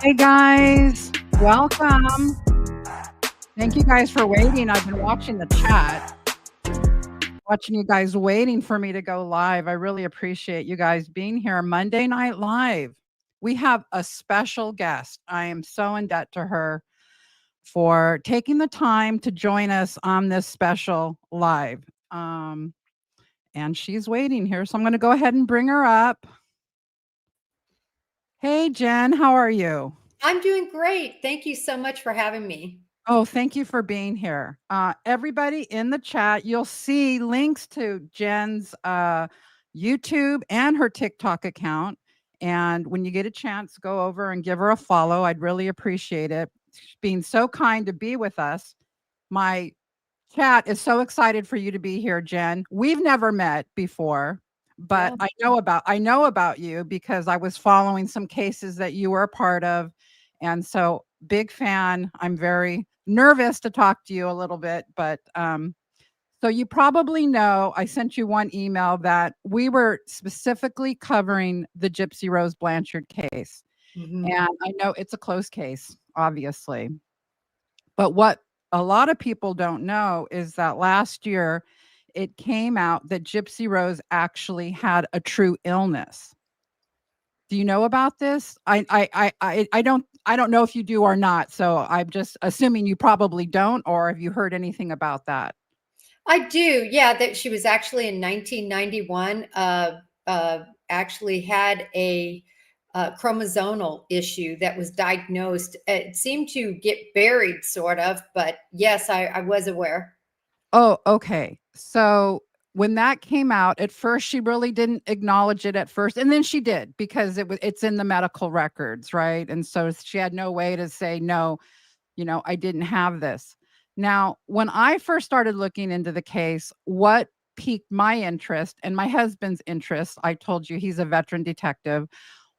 Hey guys, welcome. Thank you guys for waiting. I've been watching the chat, watching you guys waiting for me to go live. I really appreciate you guys being here. Monday Night Live. We have a special guest. I am so in debt to her for taking the time to join us on this special live. And she's waiting here, so I'm going to go ahead and bring her up. Hey, Jen, how are you? I'm doing great. Thank you so much for having me. Oh, thank you for being here. Everybody in the chat, you'll see links to Jen's YouTube and her TikTok account. And when you get a chance, go over and give her a follow. I'd really appreciate it. She's being so kind to be with us. My chat is so excited for you to be here, Jen. We've never met before, but No. I know about you because I was following some cases that you were a part of. And so big fan. I'm very nervous to talk to you a little bit, but so you probably know I sent you one email that we were specifically covering the Gypsy Rose Blanchard case. Mhm. And I know it's a close case, obviously. But what a lot of people don't know is that last year it came out that Gypsy Rose actually had a true illness. Do you know about this? I don't know if you do or not. So I'm just assuming you probably don't, or have you heard anything about that? I do. Yeah, that she was actually in 1991 actually had a chromosomal issue that was diagnosed. It seemed to get buried sort of, but yes, I was aware. Oh, okay. So when that came out, at first she really didn't acknowledge it at first, and then she did because it's in the medical records, right? And so she had no way to say no, I didn't have this. Now, when I first started looking into the case, what piqued my interest and my husband's interest, I told you he's a veteran detective,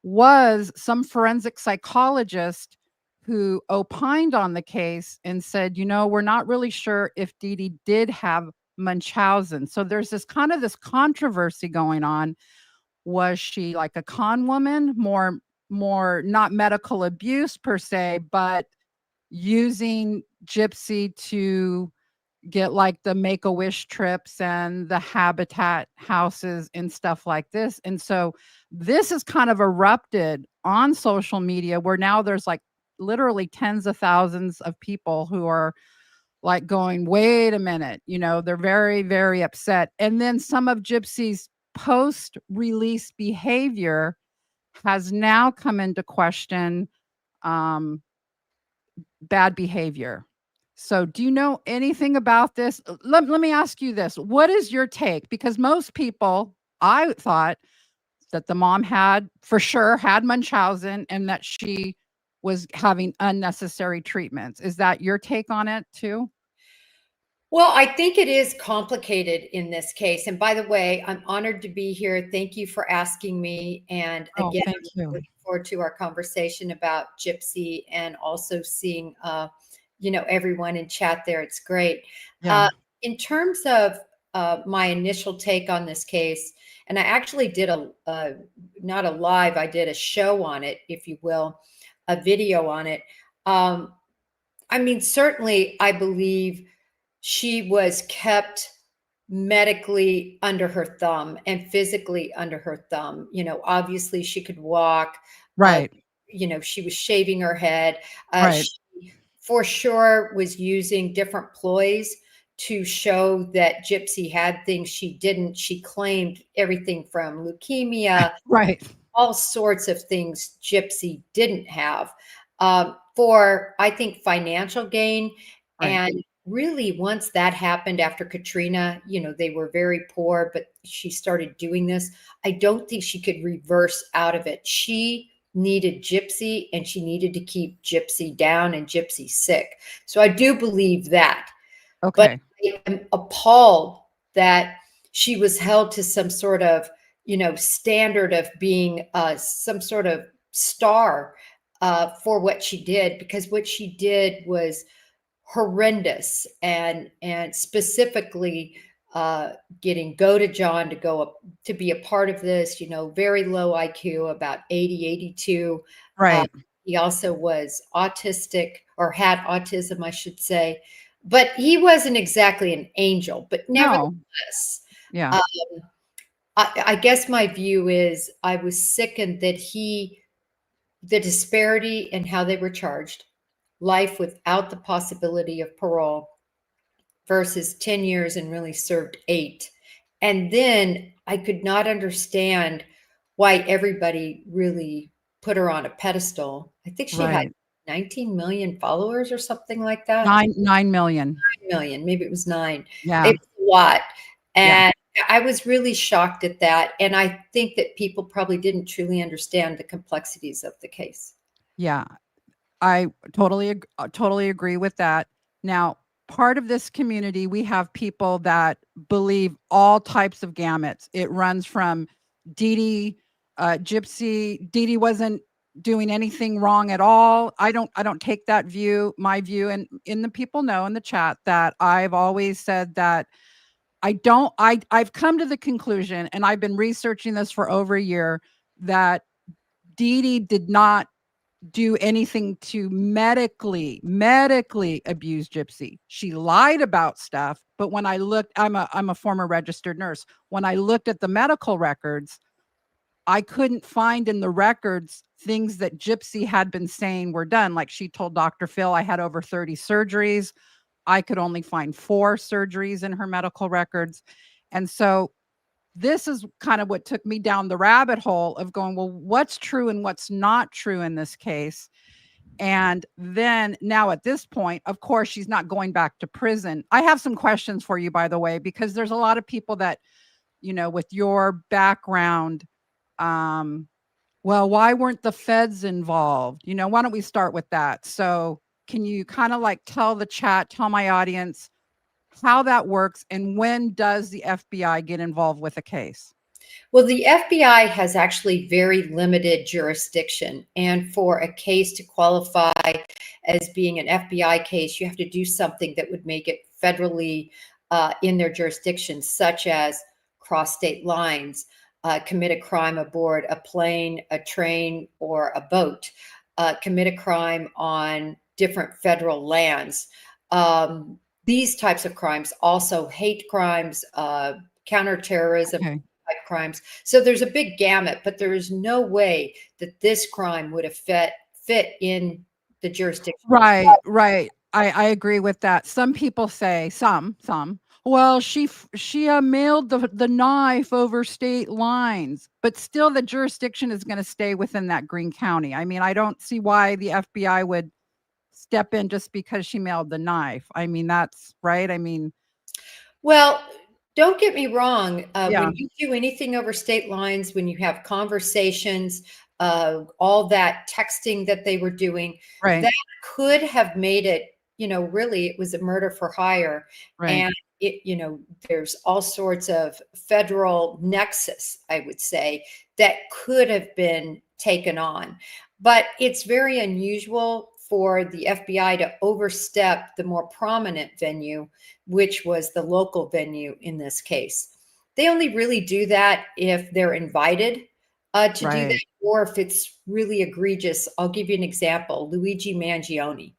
was some forensic psychologist who opined on the case and said, we're not really sure if Dee Dee did have Munchausen. So there's this controversy going on. Was she like a con woman, more not medical abuse per se, but using Gypsy to get like the Make-A-Wish trips and the habitat houses and stuff like this. And so this is kind of erupted on social media where now there's like literally tens of thousands of people who are like going, wait a minute, they're very, very upset. And then some of Gypsy's post-release behavior has now come into question. Bad behavior. So, do you know anything about this? Let me ask you this. What is your take? Because most people, I thought that the mom had for sure had Munchausen and that she was having unnecessary treatments. Is that your take on it too? Well, I think it is complicated in this case. And by the way, I'm honored to be here. Thank you for asking me. And Oh, again, thank I'm you. looking forward to our conversation about Gypsy and also seeing, everyone in chat there. It's great. Yeah. In terms of my initial take on this case, and I actually did not a live, I did a show on it, if you will, a video on it. I mean, certainly, I believe she was kept medically under her thumb and physically under her thumb. Obviously she could walk. Uh, Right. she was shaving her head. Right. She for sure was using different ploys to show that Gypsy had things she didn't. She claimed everything from leukemia, Right. all sorts of things Gypsy didn't have, for, I think, financial gain. Right. And really, once that happened after Katrina, they were very poor, but she started doing this. I don't think she could reverse out of it. She needed Gypsy and she needed to keep Gypsy down and Gypsy sick. So I do believe that. But Okay. I am appalled that she was held to some sort of, standard of being some sort of star for what she did, because what she did was horrendous, and specifically getting Go to John to go up to be a part of this, very low IQ, about 80, 82. Right. He also was autistic, or had autism, I should say. But he wasn't exactly an angel. But No. nevertheless, Yeah. uh, I guess my view is I was sickened that the disparity in how they were charged, life without the possibility of parole versus 10 years and really served 8. And then I could not understand why everybody really put her on a pedestal. I think she had Right. 19 million followers or something like that. 9 million. 9 million, maybe it was 9. Yeah. It was a lot. Yeah. And I was really shocked at that. And I think that people probably didn't truly understand the complexities of the case. Yeah. I totally agree with that. Now, part of this community, we have people that believe all types of gamuts. It runs from Dee Dee, Gypsy. Dee Dee wasn't doing anything wrong at all. I don't take that view. My view, and in the people know in the chat that I've always said that I've come to the conclusion, and I've been researching this for over a year, that Dee Dee did not do anything to medically abuse Gypsy. She lied about stuff, but when I looked, I'm a former registered nurse. When I looked at the medical records, I couldn't find in the records things that Gypsy had been saying were done. Like, she told Dr. Phil, I had over 30 surgeries. I could only find 4 surgeries in her medical records. And so this is kind of what took me down the rabbit hole of going, well, what's true and what's not true in this case? And then now at this point, of course, she's not going back to prison. I have some questions for you, by the way, because there's a lot of people that, with your background, um, well, why weren't the feds involved? Why don't we start with that? So can you kind of like tell my audience how that works, and when does the FBI get involved with a case? Well, the FBI has actually very limited jurisdiction. And for a case to qualify as being an FBI case, you have to do something that would make it federally in their jurisdiction, such as cross state lines, commit a crime aboard a plane, a train, or a boat, commit a crime on different federal lands. These types of crimes, also hate crimes, counterterrorism Okay. type crimes. So there's a big gamut, but there is no way that this crime would have fit in the jurisdiction. Right, right. I agree with that. Some people say, well, she mailed the knife over state lines, but still the jurisdiction is going to stay within that Greene County. I mean, I don't see why the FBI would step in just because she mailed the knife. I mean, that's right. I mean, Well, don't get me wrong. yeah, When you do anything over state lines, when you have conversations, all that texting that they were doing, right, that could have made it, really it was a murder for hire. right. And there's all sorts of federal nexus, I would say, that could have been taken on. But it's very unusual for the FBI to overstep the more prominent venue, which was the local venue in this case. They only really do that if they're invited to do Right. that, or if it's really egregious. I'll give you an example. Luigi Mangione.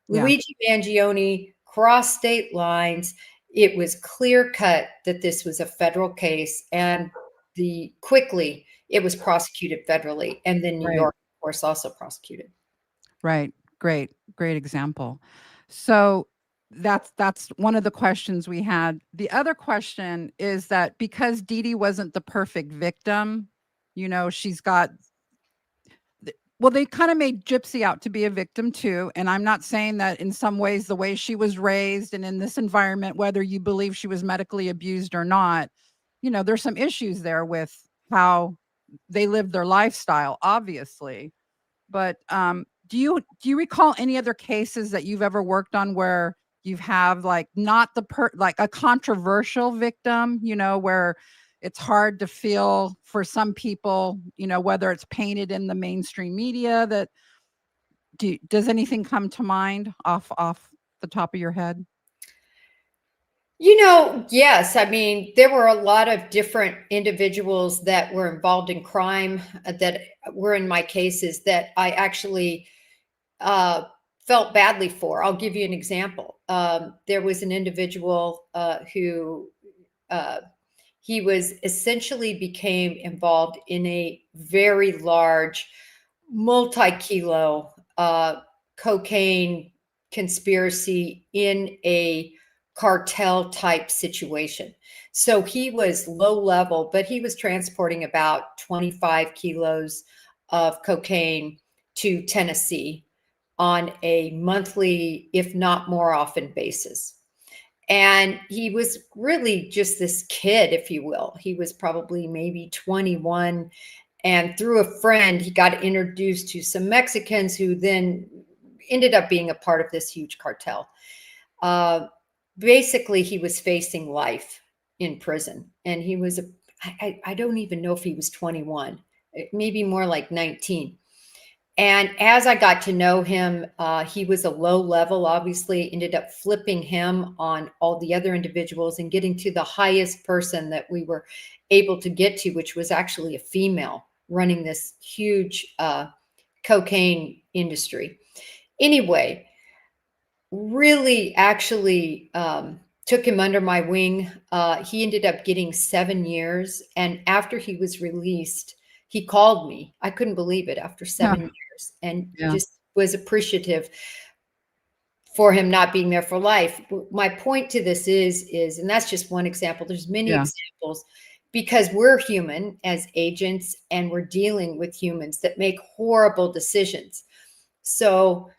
Yeah. Luigi Mangione crossed state lines. It was clear cut that this was a federal case, and quickly it was prosecuted federally, and then New Right. York, of course, also prosecuted. Right. Great example. So that's one of the questions we had. The other question is that because Dee Dee wasn't the perfect victim, she's got well, they kind of made Gypsy out to be a victim too. And I'm not saying that in some ways, the way she was raised and in this environment, whether you believe she was medically abused or not, there's some issues there with how they lived their lifestyle, obviously. But do you recall any other cases that you've ever worked on where you've have like not like a controversial victim, where it's hard to feel for some people, whether it's painted in the mainstream media that does anything come to mind off the top of your head? Yes. I mean, there were a lot of different individuals that were involved in crime that were in my cases that I actually uh, felt badly for. I'll give you an example. There was an individual who uh, he was essentially became involved in a very large multi-kilo cocaine conspiracy in a cartel type situation. So he was low level, but he was transporting about 25 kilos of cocaine to Tennessee on a monthly, if not more often, basis. And he was really just this kid, if you will. He was probably maybe 21. And through a friend, he got introduced to some Mexicans who then ended up being a part of this huge cartel. Uh, Basically, he was facing life in prison. And he was, I don't even know if he was 21, maybe more like 19. And as I got to know him, he was a low level, obviously, ended up flipping him on all the other individuals and getting to the highest person that we were able to get to, which was actually a female running this huge cocaine industry. Anyway, really actually took him under my wing. He ended up getting 7 years. And after he was released, he called me. I couldn't believe it after 7 years, and Yeah. just was appreciative for him not being there for life. My point to this is, and that's just one example. There's many Yeah. examples because we're human as agents and we're dealing with humans that make horrible decisions. So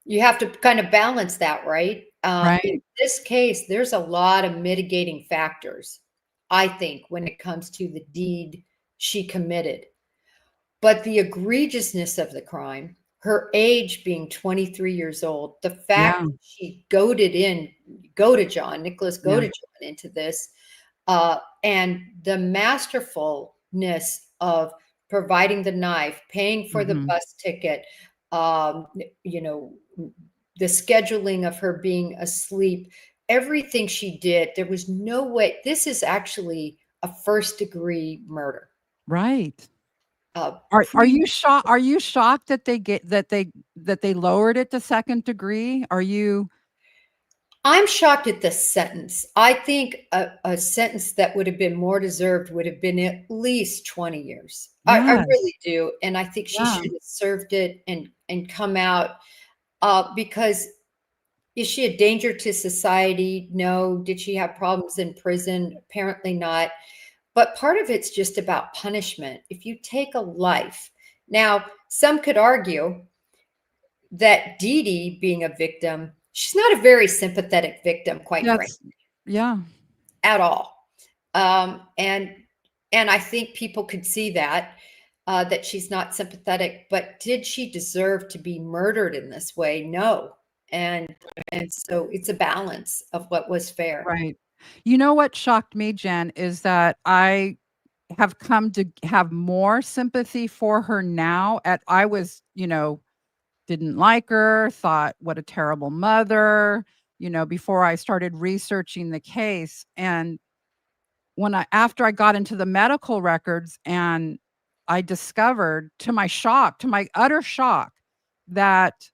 you have to kind of balance that, right? In Right. this case, there's a lot of mitigating factors, I think, when it comes to the deed she committed. But the egregiousness of the crime, her age being 23 years old, the fact Yeah. that she Nicholas Yeah. goaded John into this, and the masterfulness of providing the knife, paying for the Mhm. bus ticket, um, you know, the scheduling of her being asleep, everything she did, there was no way. This is actually a first degree murder. Right. Uh, Are pre you shocked? Are you shocked that they lowered it to second degree? Are you I'm shocked at the sentence. I think a sentence that would have been more deserved would have been at least 20 years. I Yes. really do. And I think she Yeah. should have served it and come out because is she a danger to society? No. Did she have problems in prison? Apparently not. But part of it's just about punishment. If you take a life, now some could argue that Dee Dee being a victim, she's not a very sympathetic victim, quite frankly, That's yeah. at all. And I think people could see that that she's not sympathetic. But did she deserve to be murdered in this way? No. And and so it's a balance of what was fair. Right. You know what shocked me, Jen, is that I have come to have more sympathy for her now. At I was, didn't like her, thought what a terrible mother, before I started researching the case. And when I after I got into the medical records and I discovered to my utter shock, that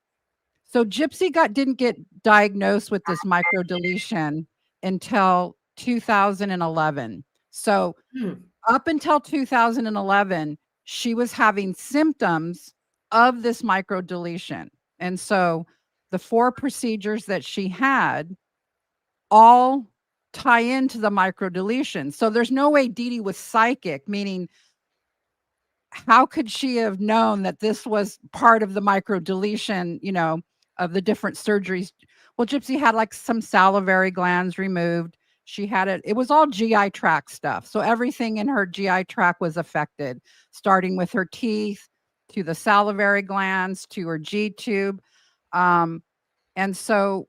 so Gypsy didn't get diagnosed with this microdeletion until 2011. So Hmm. up until 2011, she was having symptoms of this microdeletion. And so the 4 procedures that she had all tie into the microdeletion. So there's no way Dee Dee was psychic, meaning how could she have known that this was part of the microdeletion, of the different surgeries? Well, Gypsy had like some salivary glands removed. She had it was all GI tract stuff. So everything in her GI tract was affected, starting with her teeth to the salivary glands to her G tube. Um, and so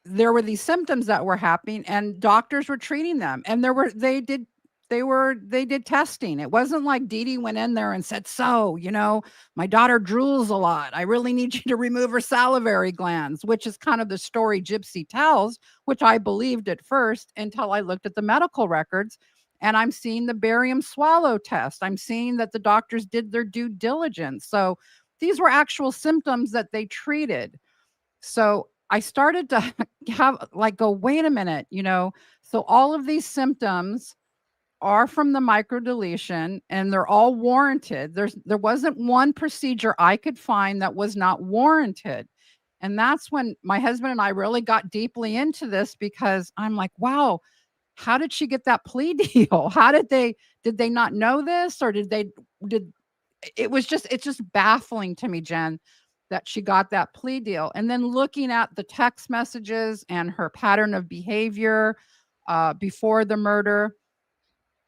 there were these symptoms that were happening and doctors were treating them, and they did testing. It wasn't like Dee Dee went in there and said, "So, my daughter drools a lot. I really need you to remove her salivary glands," which is kind of the story Gypsy tells, which I believed at first until I looked at the medical records and I'm seeing the barium swallow test. I'm seeing that the doctors did their due diligence. So these were actual symptoms that they treated. So I started to have like go, wait a minute, so all of these symptoms are from the microdeletion and they're all warranted. There wasn't one procedure I could find that was not warranted. And that's when my husband and I really got deeply into this, because I'm like, wow, how did she get that plea deal? How did they not know this, or did it's just baffling to me, Jen, that she got that plea deal. And then looking at the text messages and her pattern of behavior before the murder,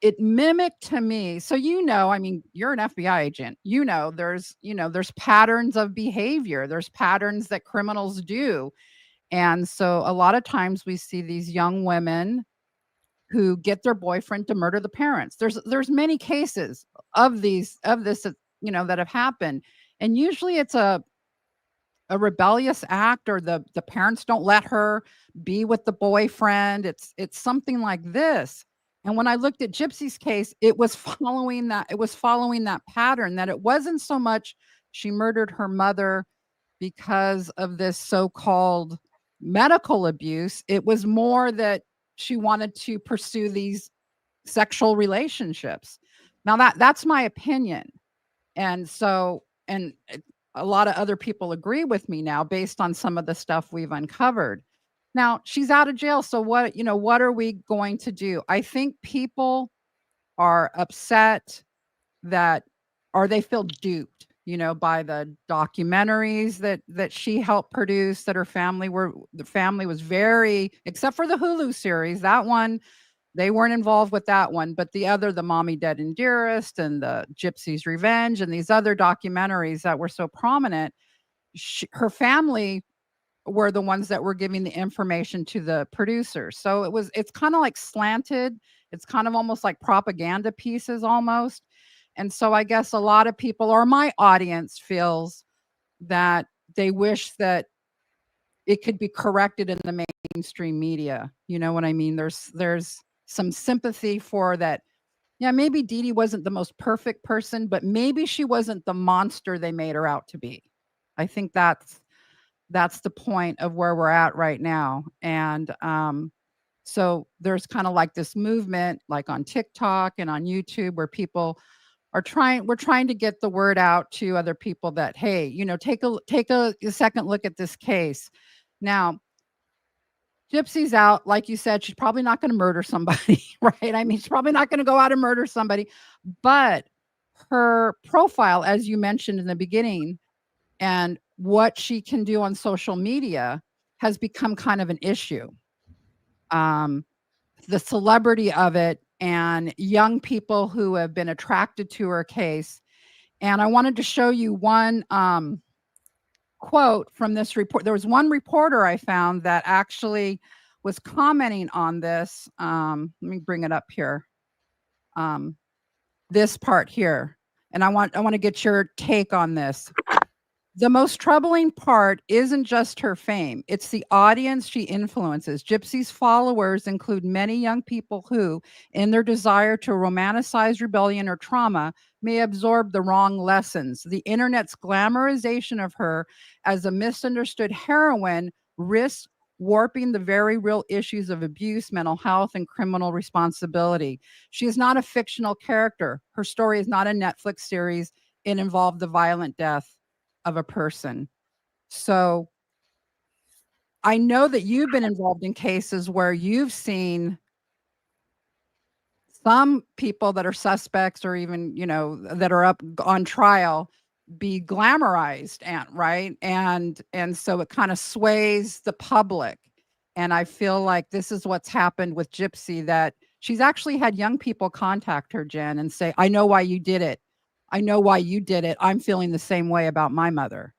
it mimicked to me. So, I mean, you're an FBI agent. There's patterns of behavior. There's patterns that criminals do. And so a lot of times we see these young women who get their boyfriend to murder the parents. There's many cases of this that have happened. And usually it's a rebellious act, or the parents don't let her be with the boyfriend. It's something like this. And when I looked at Gypsy's case, it was following that pattern, that it wasn't so much she murdered her mother because of this so-called medical abuse. It was more that she wanted to pursue these sexual relationships. Now that's my opinion. And so, and a lot of other people agree with me now based on some of the stuff we've uncovered. Now, she's out of jail, so what are we going to do? I think people are upset that, or they feel duped, by the documentaries that she helped produce, that the family was very, except for the Hulu series, that one, they weren't involved with that one, but the Mommy Dead and Dearest and the Gypsy's Revenge and these other documentaries that were so prominent, her family were the ones that were giving the information to the producers. So it's kind of like slanted. It's kind of almost like propaganda pieces almost. And so I guess a lot of people, or my audience, feels that they wish that it could be corrected in the mainstream media. You know what I mean? There's some sympathy for that. Yeah, maybe Dee Dee wasn't the most perfect person, but maybe she wasn't the monster they made her out to be. I think that's the point of where we're at right now. And so there's kind of like this movement, like on TikTok and on YouTube, where people we're trying to get the word out to other people that, hey, take a second look at this case. Now, Gypsy's out, like you said, she's probably not going to murder somebody, right? I mean, she's probably not going to go out and murder somebody, but her profile, as you mentioned in the beginning, and what she can do on social media has become kind of an issue. The celebrity of it, and young people who have been attracted to her case. And I wanted to show you one quote from this report. There was one reporter I found that actually was commenting on this. Let me bring it up here. This part here. And I want to get your take on this. The most troubling part isn't just her fame, it's the audience she influences. Gypsy's followers include many young people who, in their desire to romanticize rebellion or trauma, may absorb the wrong lessons. The internet's glamorization of her as a misunderstood heroine risks warping the very real issues of abuse, mental health, and criminal responsibility. She is not a fictional character. Her story is not a Netflix series. It involved the violent death of a person. So I know that you've been involved in cases where you've seen some people that are suspects, or even, that are up on trial, be glamorized, and right. And so it kind of sways the public. And I feel like this is what's happened with Gypsy, that she's actually had young people contact her, Jen, and say, I know why you did it. I know why you did it. I'm feeling the same way about my mother.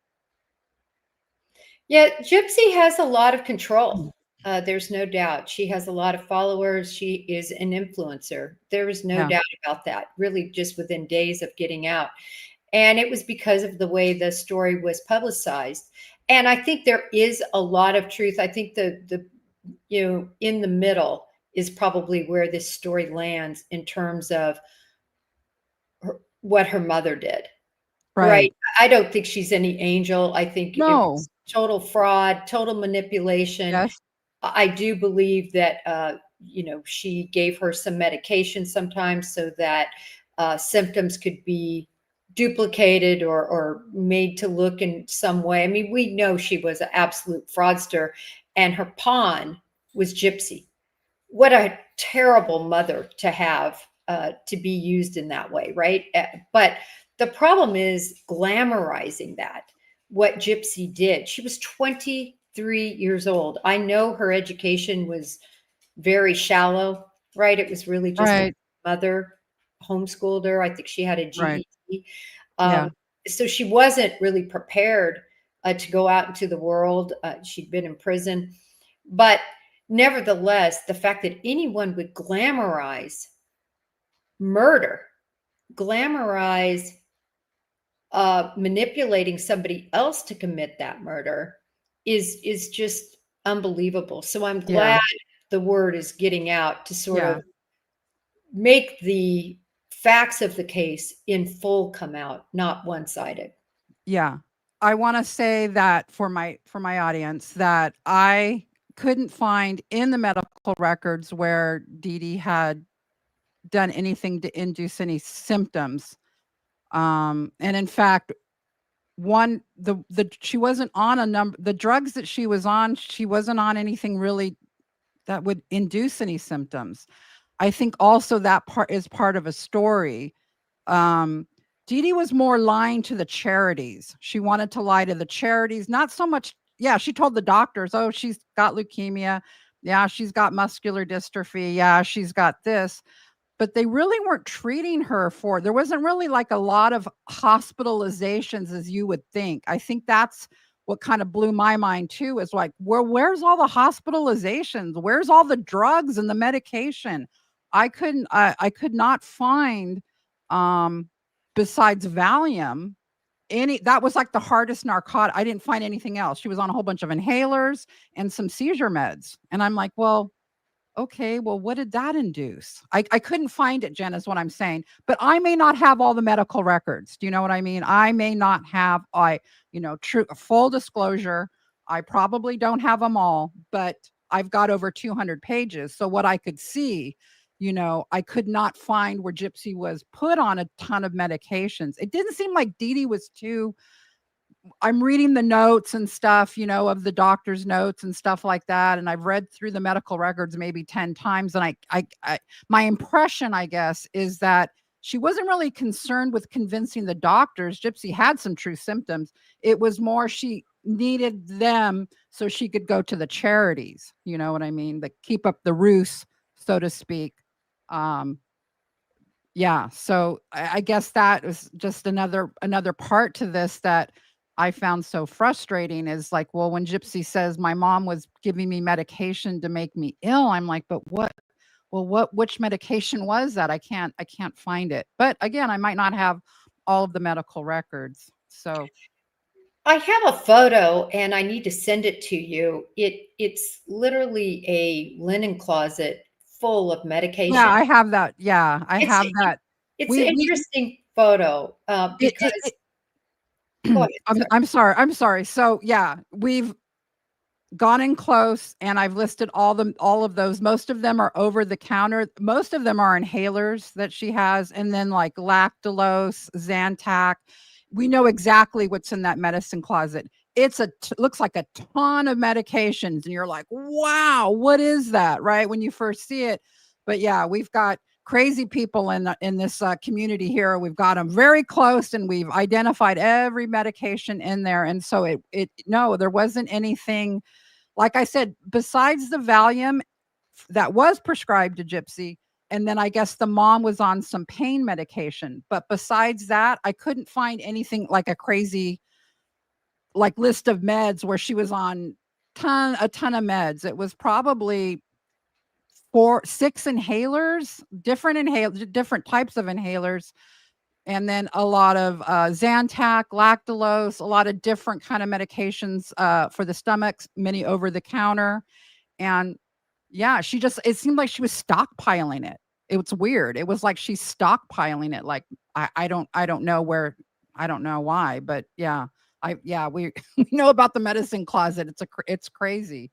Yeah, Gypsy has a lot of control. There's no doubt. She has a lot of followers. She is an influencer. There is no Yeah. doubt about that, really, just within days of getting out. And it was because of the way the story was publicized. And I think there is a lot of truth. I think the in the middle is probably where this story lands in terms of what her mother did. Right. Right. I don't think she's any angel. I think it No. was total fraud, total manipulation. Yes. I do believe that, she gave her some medication sometimes so that symptoms could be duplicated or made to look in some way. I mean, we know she was an absolute fraudster, and her pawn was Gypsy. What a terrible mother to have, to be used in that way, right? But the problem is glamorizing that, what Gypsy did. She was 23 years old. I know her education was very shallow, right? It was really just Right. mother homeschooled her. I think she had a Right. GED. Yeah. Um, so she wasn't really prepared to go out into the world. She'd been in prison. But nevertheless, the fact that anyone would glamorize murder, glamorize manipulating somebody else to commit that murder is just unbelievable. So I'm Yeah. glad the word is getting out to sort Yeah. of make the facts of the case in full come out, not one-sided. Yeah. I wanna say that for my audience that I couldn't find in the medical records where Dee Dee had done anything to induce any symptoms. And in fact, one the she wasn't on a number the drugs that she was on, she wasn't on anything really that would induce any symptoms. I think also that part is part of a story. Um, Dee Dee was more lying to the charities. She wanted to lie to the charities, not so much. Yeah, she told the doctors, oh, she's got leukemia. Yeah, she's got muscular dystrophy. Yeah, she's got this. But they really weren't treating her for there wasn't really like a lot of hospitalizations as you would think. I think that's what kind of blew my mind too is like, where's all the hospitalizations? Where's all the drugs and the medication? I could not find um besides Valium any that was like the hardest narcotic. I didn't find anything else. She was on a whole bunch of inhalers and some seizure meds. And I'm like, well, okay, well, what did that induce? I couldn't find it, Jen, is what I'm saying. But I may not have all the medical records. Do you know what I mean? I may not have true full disclosure. I probably don't have them all, but I've got over 200 pages. So what I could see, I could not find where Gypsy was put on a ton of medications. It didn't seem like Dee Dee was too I'm reading the notes and stuff, of the doctor's notes and stuff like that, and I've read through the medical records maybe 10 times, and I my impression, I guess, is that she wasn't really concerned with convincing the doctors. Gypsy had some true symptoms. It was more she needed them so she could go to the charities, you know what I mean? The keep up the ruse, so to speak. Um, yeah, so I guess that was just another part to this that I found so frustrating is like, well, when Gypsy says my mom was giving me medication to make me ill, I'm like, but what? Well, which medication was that? I can't find it. But again, I might not have all of the medical records. So I have a photo and I need to send it to you. It's literally a linen closet full of yeah, medication. I have that. Yeah, I It's have that. it's an We interesting photo, because it go ahead, sorry. I'm sorry. So yeah, we've gone in close and I've listed all of those. Most of them are over the counter. Most of them are inhalers that she has, and then like lactulose, Zantac. We know exactly what's in that medicine closet. Looks like a ton of medications, and you're like, wow, what is that? Right when you first see it. But yeah, we've got crazy people in this community here. We've got them very close, and we've identified every medication in there. And so it no, there wasn't anything like I said, besides the Valium that was prescribed to Gypsy, and then I guess the mom was on some pain medication. But besides that, I couldn't find anything like a crazy like list of meds where she was on a ton of meds. It was probably 6 inhalers, different types of inhalers, and then a lot of Zantac, lactulose, a lot of different kind of medications for the stomachs, many over the counter. And yeah, it seemed like she was stockpiling it. It was weird. It was like she's stockpiling it. Like I don't know where. I don't know why, but yeah, we we know about the medicine closet. It's crazy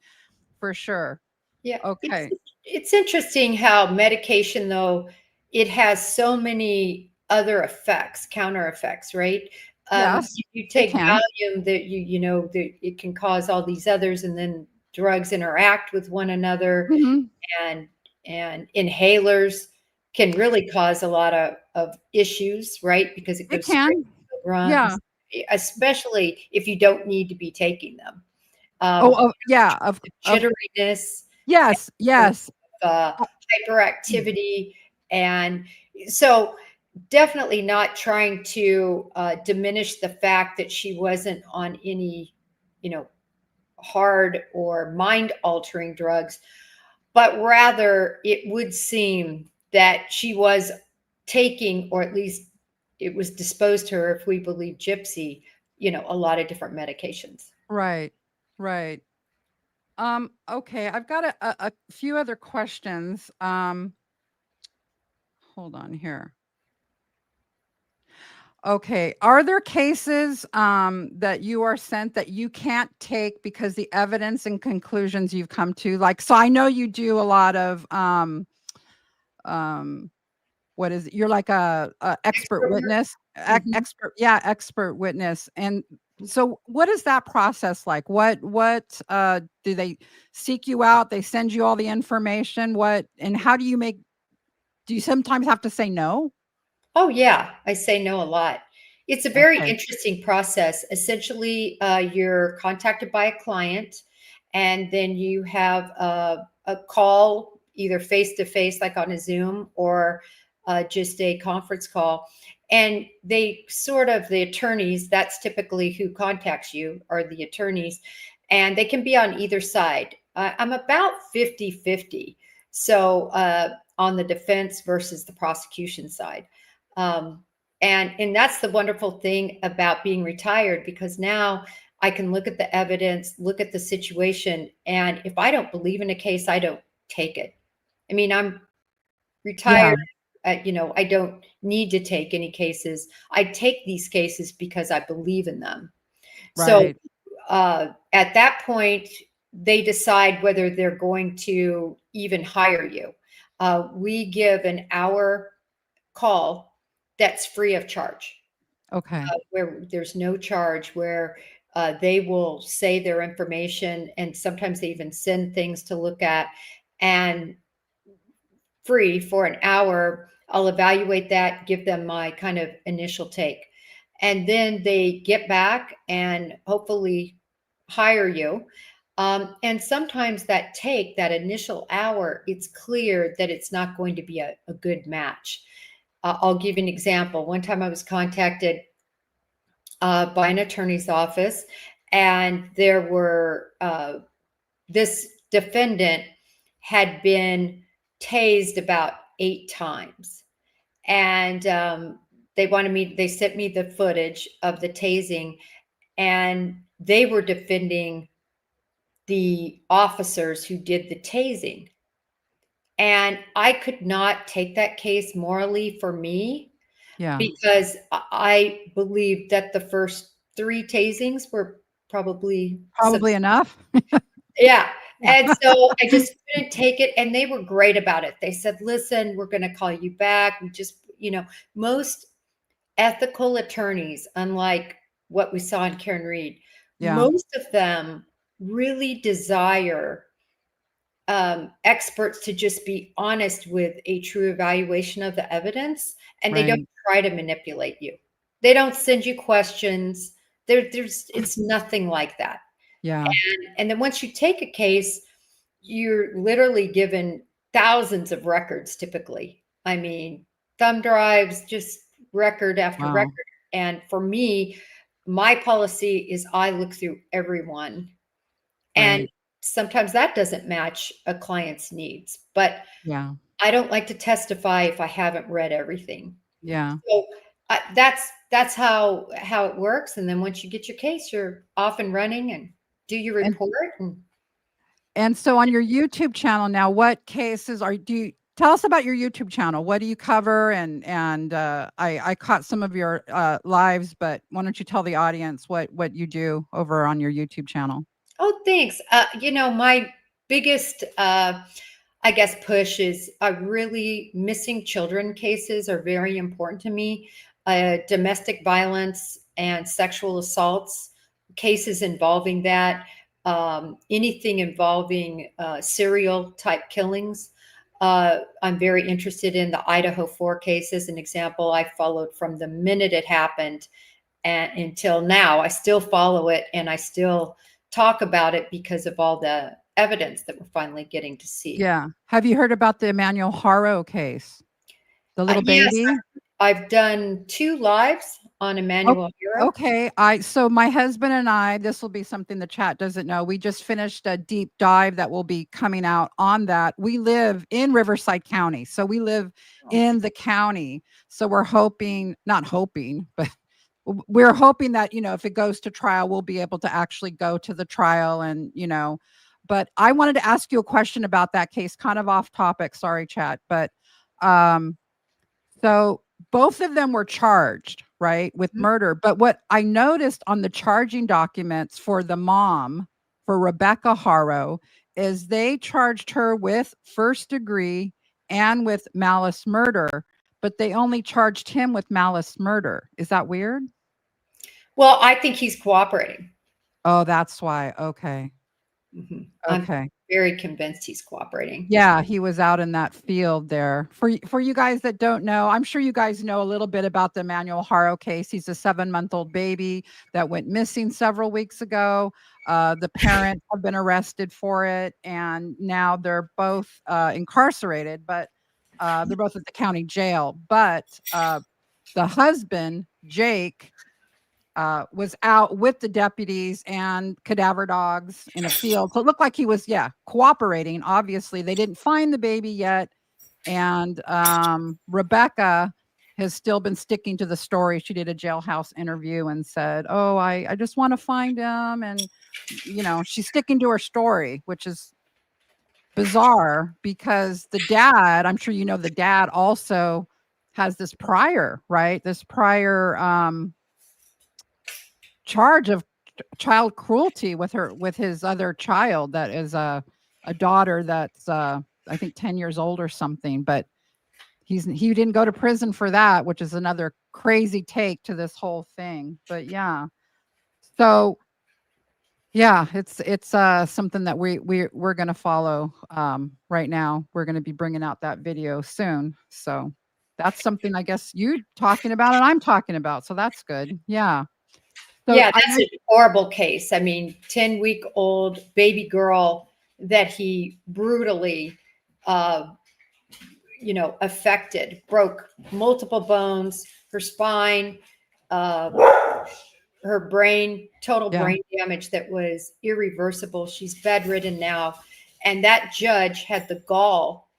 for sure. Yeah, Okay. it's interesting how medication, though, it has so many other effects, counter effects, right? Yes, You it take can. Valium that you know that it can cause all these others, and then drugs interact with one another, Mhm. and inhalers can really cause a lot of issues, right? Because it It goes straight can. to the lungs, Yeah. especially if you don't need to be taking them. Oh, You yeah, know, of jitteriness, yes, yes. uh, Uh, hyperactivity. And so, definitely not trying to diminish the fact that she wasn't on any, you know, hard or mind altering drugs, but rather it would seem that she was taking, or at least it was disposed to her, if we believe Gypsy, you know, a lot of different medications. right. Right. Okay, I've got a few other questions. Hold on here. Okay. Are there cases that you are sent that you can't take because the evidence and conclusions you've come to, like, so I know you do a lot of um what is it? You're like a expert Expert work. witness, Mhm. expert, yeah, expert witness. And so what is that process like? What do they seek you out? They send you all the information. What and how do you make do you sometimes have to say no? Oh, yeah, I say no a lot. It's a very Okay. interesting process. Essentially, you're contacted by a client, and then you have a call, either face to face, like on a Zoom, or just a conference call. And they sort of, the attorneys, that's typically who contacts you, are the attorneys, and they can be on either side. I'm about 50-50. So, on the defense versus the prosecution side. Um, and that's the wonderful thing about being retired, because now I can look at the evidence, look at the situation, and if I don't believe in a case, I don't take it. I mean, I'm Yeah, retired. You know, I don't need to take any cases. I take these cases because I believe in them. So right. at that point, they decide whether they're going to even hire you. We give an hour call that's free of charge, Okay. where there's no charge, where they will say their information, and sometimes they even send things to look at, and free for an hour. I'll evaluate that, give them my kind of initial take. And then they get back and hopefully hire you. And sometimes that initial hour, it's clear that it's not going to be a good match. I'll give you an example. One time I was contacted by an attorney's office, and there were this defendant had been tased about 8 times, and they sent me the footage of the tasing, and they were defending the officers who did the tasing. And I could not take that case morally for me, Yeah. because I believe that the first 3 tasings were probably Probably enough. yeah, Yeah. and so I just couldn't take it, and they were great about it. They said, "Listen, we're gonna call you back." We just, you know, most ethical attorneys, unlike what we saw in Karen Reed, Yeah. most of them really desire experts to just be honest with a true evaluation of the evidence, and they don't Right. try to manipulate you. They don't send you questions. There's it's nothing like that. Yeah. And then once you take a case, you're literally given thousands of records typically. I mean, thumb drives, just record after record. Wow. And for me, my policy is I look through everyone. And Right. sometimes that doesn't match a client's needs, but Yeah. I don't like to testify if I haven't read everything. Yeah. So that's how it works. And then once you get your case, you're off and running and do your And report. And and so on your YouTube channel now, what cases are do you tell us about your YouTube channel. What do you cover? And I caught some of your lives, but why don't you tell the audience what you do over on your YouTube channel? Oh, thanks. My biggest, I guess, push is really missing children cases are very important to me. Domestic violence and sexual assaults, cases involving that, anything involving serial type killings. I'm very interested in the Idaho 4 case as an example. I followed from the minute it happened and until now. I still follow it and I still talk about it because of all the evidence that we're finally getting to see. Yeah. Have you heard about the Emmanuel Haro case? The little Yes, baby? I've done 2 lives on O Emmanuel Hero. okay, so my husband and I, this will be something the chat doesn't know, we just finished a deep dive that will be coming out on that. We live in Riverside County, so we live in the county, so we're hoping, not hoping, but we're hoping that, if it goes to trial, we'll be able to actually go to the trial and, but I wanted to ask you a question about that case, kind of off topic, sorry, chat, but, um so both of them were charged, right, with Mhm. murder. But what I noticed on the charging documents for the mom, for Rebecca Haro, is they charged her with first degree and with malice murder, but they only charged him with malice murder. Is that weird? Well, I think he's cooperating. Oh, that's why. Okay. I'm Okay. very convinced he's cooperating. Yeah, he was out in that field there. For you guys that don't know, I'm sure you guys know a little bit about the Emmanuel Haro case. He's a 7-month-old baby that went missing several weeks ago. The parents have been arrested for it, and now they're both incarcerated, but they're both at the county jail. But the husband, Jake, was out with the deputies and cadaver dogs in a field. So it looked like he was, yeah, cooperating. Obviously, they didn't find the baby yet. And Rebecca has still been sticking to the story. She did a jailhouse interview and said, "Oh, I just want to find him." And, she's sticking to her story, which is bizarre because the dad, I'm sure the dad also has this prior, right? This prior charge of child cruelty with his other child that is a daughter that's I think 10 years old or something, but he didn't go to prison for that, which is another crazy take to this whole thing. But yeah. So yeah, it's something that we're going to follow right now. We're going to be bringing out that video soon. So that's something I guess you talking about and I'm talking about. So that's good. Yeah. So Yeah, I that's know. a horrible case. I mean, 10-week-old baby girl that he brutally, uh, affected, broke multiple bones, her spine, uh, her brain, total Yeah. brain damage that was irreversible. She's bedridden now. And that judge had the gall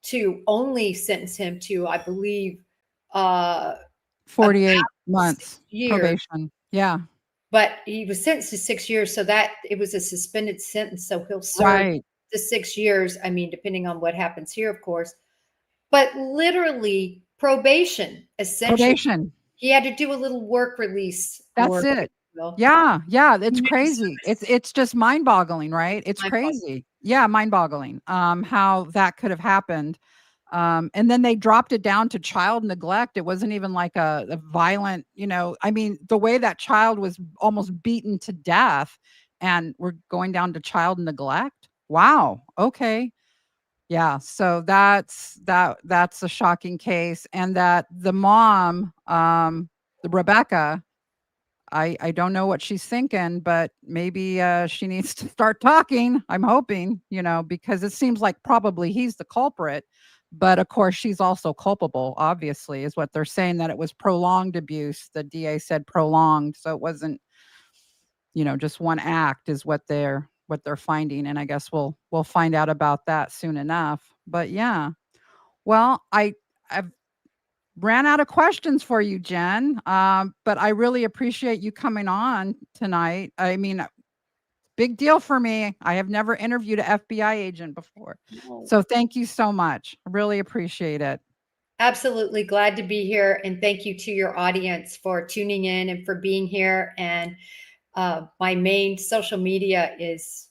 to only sentence him to, I believe, about 48 6 months years. probation. Yeah. But he was sentenced to 6 years, so that it was a suspended sentence, so he'll serve Right. the 6 years, I mean, depending on what happens here, of course. But literally probation, essentially. Probation. He had to do a little work release That's work, if it. you will. Yeah. Yeah. It's Community crazy. It's service. it's just mind boggling, right? It's My fault. crazy. Yeah. Mind boggling. How that could have happened. And then they dropped it down to child neglect. It wasn't even like a violent, I mean, the way that child was almost beaten to death and we're going down to child neglect. Wow. Okay. Yeah, so that's a shocking case, and that the mom, the Rebecca, I don't know what she's thinking, but maybe, she needs to start talking, I'm hoping, because it seems like probably he's the culprit, but of course she's also culpable, obviously, is what they're saying, that it was prolonged abuse. The DA said prolonged, so it wasn't, just one act is what they're finding, and I guess we'll find out about that soon enough. But yeah. Well, I've ran out of questions for you, Jen. But I really appreciate you coming on tonight. I mean, it's big deal for me. I have never interviewed an FBI agent before. No. So thank you so much. I really appreciate it. Absolutely glad to be here. And thank you to your audience for tuning in and for being here. And my main social media is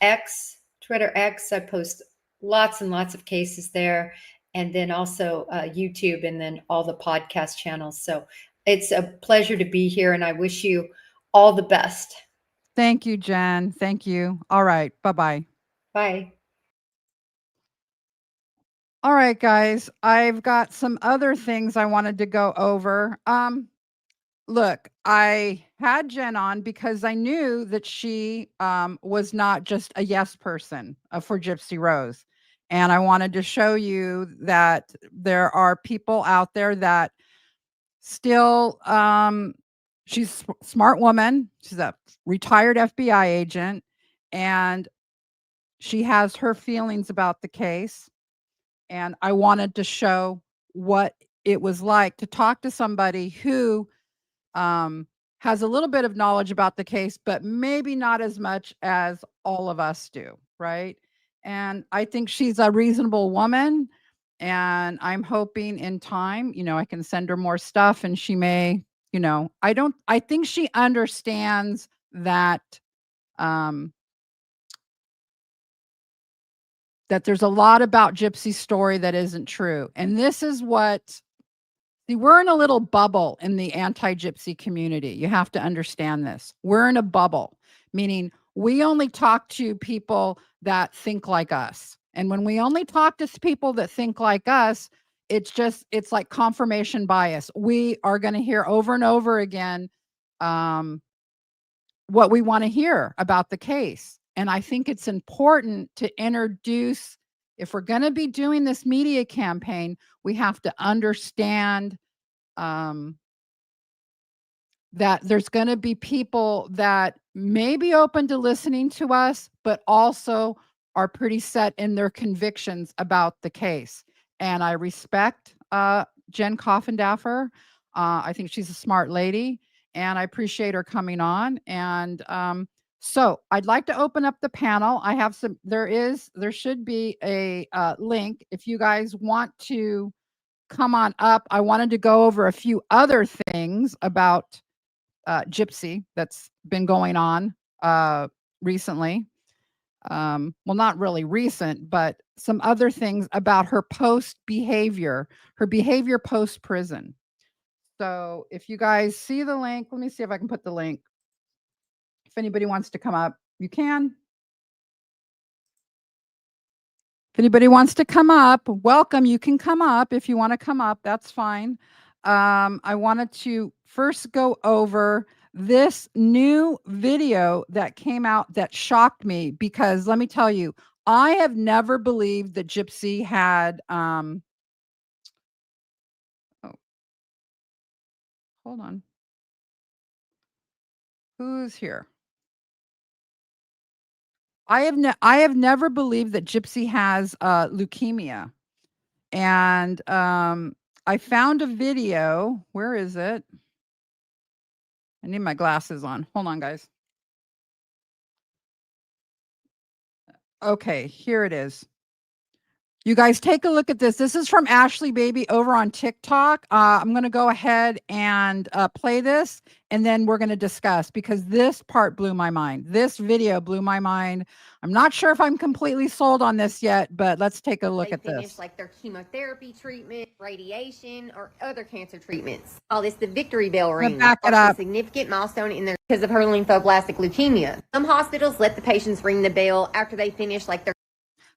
X, Twitter X. I post lots and lots of cases there. And then also YouTube and then all the podcast channels. So it's a pleasure to be here. And I wish you all the best. Thank you, Jen. Thank you. All right. Bye-bye. Bye. All right, guys. I've got some other things I wanted to go over. Look, I had Jen on because I knew that she was not just a yes person for Gypsy Rose. And I wanted to show you that there are people out there that still, she's a smart woman. She's a retired FBI agent, and she has her feelings about the case. And I wanted to show what it was like to talk to somebody who has a little bit of knowledge about the case, but maybe not as much as all of us do, right? And I think she's a reasonable woman, and I'm hoping in time, I can send her more stuff and she may, I think she understands that that there's a lot about Gypsy's story that isn't true. And this is what See, we're in a little bubble in the anti-Gypsy community. You have to understand this. We're in a bubble, meaning we only talk to people that think like us. And when we only talk to people that think like us, it's like confirmation bias. We are going to hear over and over again what we want to hear about the case. And I think it's important to introduce, if we're going to be doing this media campaign, we have to understand that there's going to be people that may be open to listening to us, but also are pretty set in their convictions about the case. And I respect Jen Coffindaffer. I think she's a smart lady, and I appreciate her coming on. And so I'd like to open up the panel. I have there should be a link if you guys want to come on up. I wanted to go over a few other things about Gypsy that's been going on recently. Well, not really recent, but some other things about her behavior post prison. So if you guys see the link, let me see if I can put the link. If anybody wants to come up, you can. If anybody wants to come up, welcome. You can come up if you want to come up. That's fine. I wanted to first go over this new video that came out that shocked me, because let me tell you, I have never believed that Gypsy had oh, hold on. Who's here? I have never believed that Gypsy has leukemia. And I found a video. Where is it? I need my glasses on. Hold on, guys. Okay, here it is. You guys take a look at this. This is from Ashley Baby over on TikTok. I'm going to go ahead and play this, and then we're going to discuss, because this part blew my mind. This video blew my mind. I'm not sure if I'm completely sold on this yet, but let's take a look at this. Like their chemotherapy treatment, radiation, or other cancer treatments. Call this the victory bell ring. Back it up. A significant milestone in their because of her lymphoblastic leukemia. Some hospitals let the patients ring the bell after they finish like their.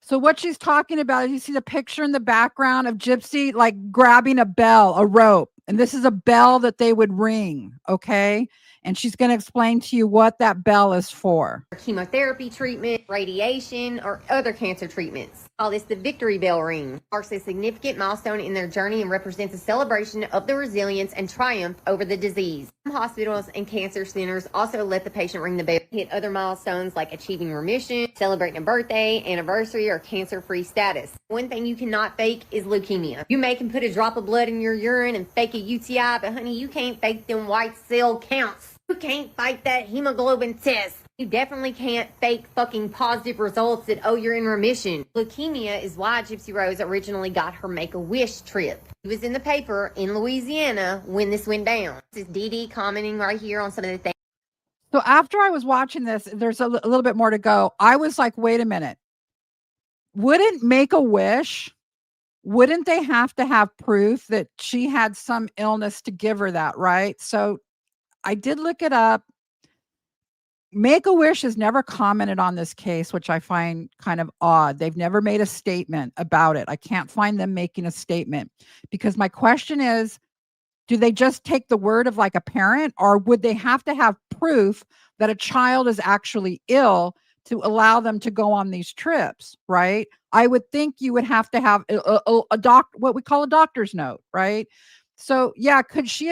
So what she's talking about is, you see the picture in the background of Gypsy like grabbing a bell, a rope, and this is a bell that they would ring, okay? And she's going to explain to you what that bell is for. Chemotherapy treatment, radiation, or other cancer treatments. Call this the victory bell ring. Marks a significant milestone in their journey and represents a celebration of the resilience and triumph over the disease. Some hospitals and cancer centers also let the patient ring the bell. Hit other milestones like achieving remission, celebrating a birthday, anniversary, or cancer-free status. One thing you cannot fake is leukemia. You may can put a drop of blood in your urine and fake a UTI, but honey, you can't fake them white cell counts. You can't fight that hemoglobin test. You definitely can't fake fucking positive results that, oh, you're in remission. Leukemia is why Gypsy Rose originally got her Make-A-Wish trip. It was in the paper in Louisiana when this went down. This is Dee Dee commenting right here on some of the things. So after I was watching this, there's a little bit more to go. I was like, wait a minute. Wouldn't Make-A-Wish, wouldn't they have to have proof that she had some illness to give her that, right? So I did look it up. Make-A-Wish has never commented on this case, which I find kind of odd. They've never made a statement about it. I can't find them making a statement, because my question is, do they just take the word of like a parent, or would they have to have proof that a child is actually ill to allow them to go on these trips, right? I would think you would have to have what we call a doctor's note, right? So yeah, could Dee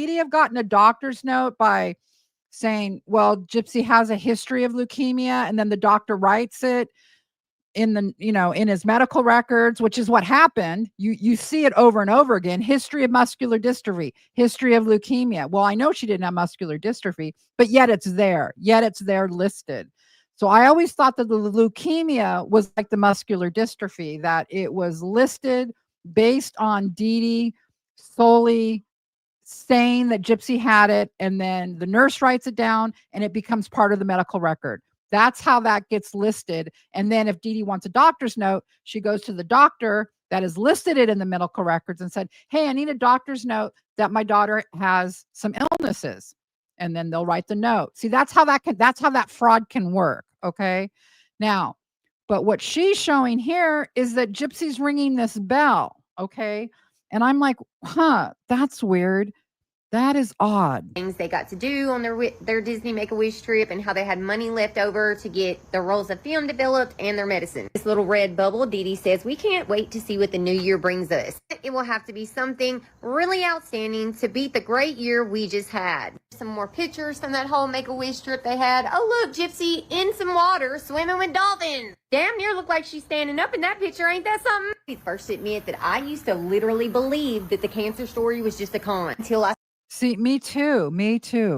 Dee have gotten a doctor's note by saying, well, Gypsy has a history of leukemia, and then the doctor writes it in his medical records, which is what happened. You see it over and over again. History of muscular dystrophy, history of leukemia. Well, I know she didn't have muscular dystrophy, but yet it's there listed. So I always thought that the leukemia was like the muscular dystrophy, that it was listed based on Dee Dee solely saying that Gypsy had it, and then the nurse writes it down and it becomes part of the medical record. That's how that gets listed. And then if Dee Dee wants a doctor's note, she goes to the doctor that has listed it in the medical records and said, hey, I need a doctor's note that my daughter has some illnesses. And then they'll write the note. See, that's how that fraud can work. Okay. Now, but what she's showing here is that Gypsy's ringing this bell. Okay. And I'm like, that's weird. That is odd. Things they got to do on their Disney Make-A-Wish trip, and how they had money left over to get their rolls of film developed and their medicine. This little red bubble, Dee Dee says, we can't wait to see what the new year brings us. It will have to be something really outstanding to beat the great year we just had. Some more pictures from that whole Make-A-Wish trip they had. Oh, look, Gypsy in some water swimming with dolphins. Damn near look like she's standing up in that picture. Ain't that something? I first admit that I used to literally believe that the cancer story was just a con until I See, me too.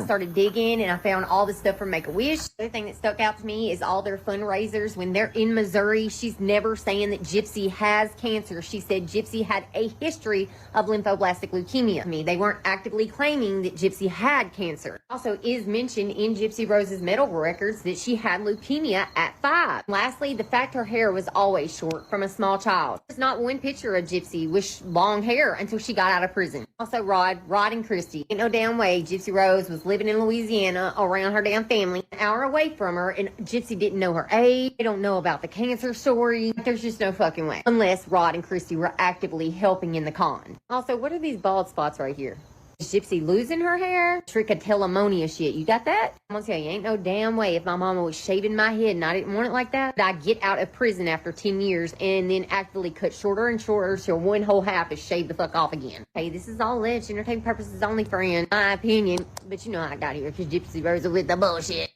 started digging, and I found all the stuff from Make-A-Wish. The other thing that stuck out to me is all their fundraisers. When they're in Missouri, she's never saying that Gypsy has cancer. She said Gypsy had a history of lymphoblastic leukemia. They weren't actively claiming that Gypsy had cancer. Also is mentioned in Gypsy Rose's medical records that she had leukemia at 5. Lastly, the fact her hair was always short from a small child. There's not one picture of Gypsy with long hair until she got out of prison. Also, Rod and Christy. Ain't no damn way Gypsy Rose was living in Louisiana around her damn family, an hour away from her, and Gypsy didn't know her age. They don't know about the cancer story. There's just no fucking way. Unless Rod and Christy were actively helping in the con. Also, what are these bald spots right here? Is Gypsy losing her hair? Trichotillomania shit. You got that? I'm gonna tell you, ain't no damn way if my mama was shaving my head and I didn't want it like that, I'd get out of prison after 10 years and then actively cut shorter and shorter till one whole half is shaved the fuck off again. Hey, this is all alleged, entertainment purposes only, friend. My opinion. But you know how I got here, because Gypsy Rose with the bullshit.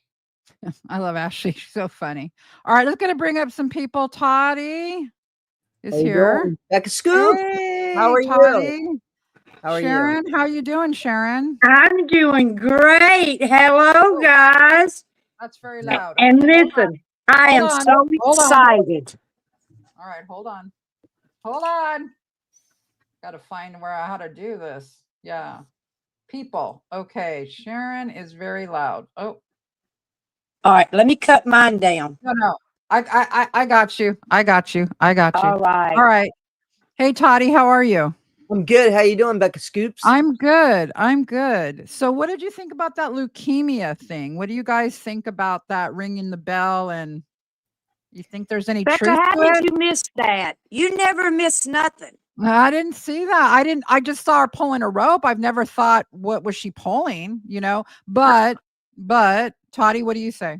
I love Ashley. She's so funny. All right, let's gonna bring up some people. Toddy is here. Becca Scoops. Hey, How are Toddy. you? How are Sharon, you? how you doing, Sharon? I'm doing great. Hello, guys. That's very loud. And Okay, hold on. listen, I am Hold on. so Hold on. excited. All right, hold on. Hold on. Got to find how to do this. Yeah. People. Okay, Sharon is very loud. Oh, All right, let me cut mine down. no. I got you. I got you. All right. All right. Hey, Toddy, how are you? I'm good. How you doing, Becca Scoops? I'm good. So what did you think about that leukemia thing? What do you guys think about that ringing the bell? And you think there's any Becca, truth how to did it? you miss that? You never miss nothing. I didn't see that. I just saw her pulling a rope. I've never thought, what was she pulling, but Toddy, what do you say?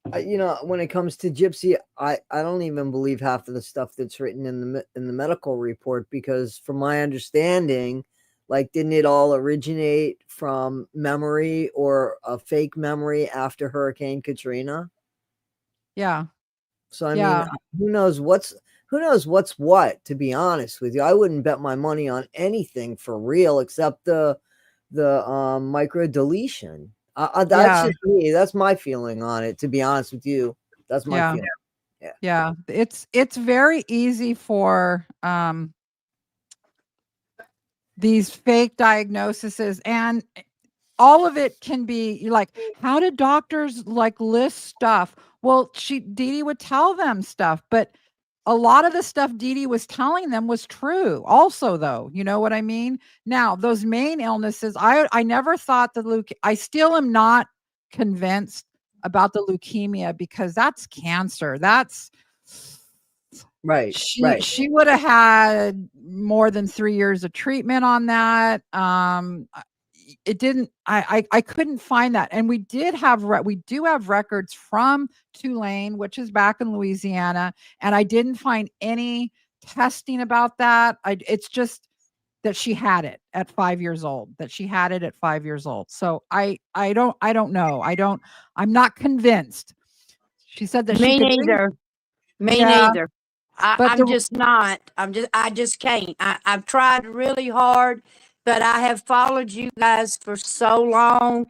When it comes to Gypsy, I don't even believe half of the stuff that's written in the medical report, because from my understanding, didn't it all originate from memory or a fake memory after Hurricane Katrina? Yeah. So I mean, who knows what's what, to be honest with you. I wouldn't bet my money on anything for real except the micro deletion. That's Yeah. just me. That's my feeling on it. To be honest with you, that's my Yeah. feeling. Yeah. It's very easy for these fake diagnoses, and all of it can be like, how did doctors like list stuff? Well, Dee Dee would tell them stuff, but a lot of the stuff Dee Dee was telling them was true also, though. You know what I mean? Now, those main illnesses, I never thought I still am not convinced about the leukemia, because that's cancer. That's Right. she would have had more than 3 years of treatment on that. It didn't. I couldn't find that, and we do have records from Tulane, which is back in Louisiana, and I didn't find any testing about that. It's just that she had it at 5 years old. So I don't know. I'm not convinced. She said that Me she could bring, neither. Me yeah, neither. but I'm just not. I just can't. I've tried really hard, but I have followed you guys for so long,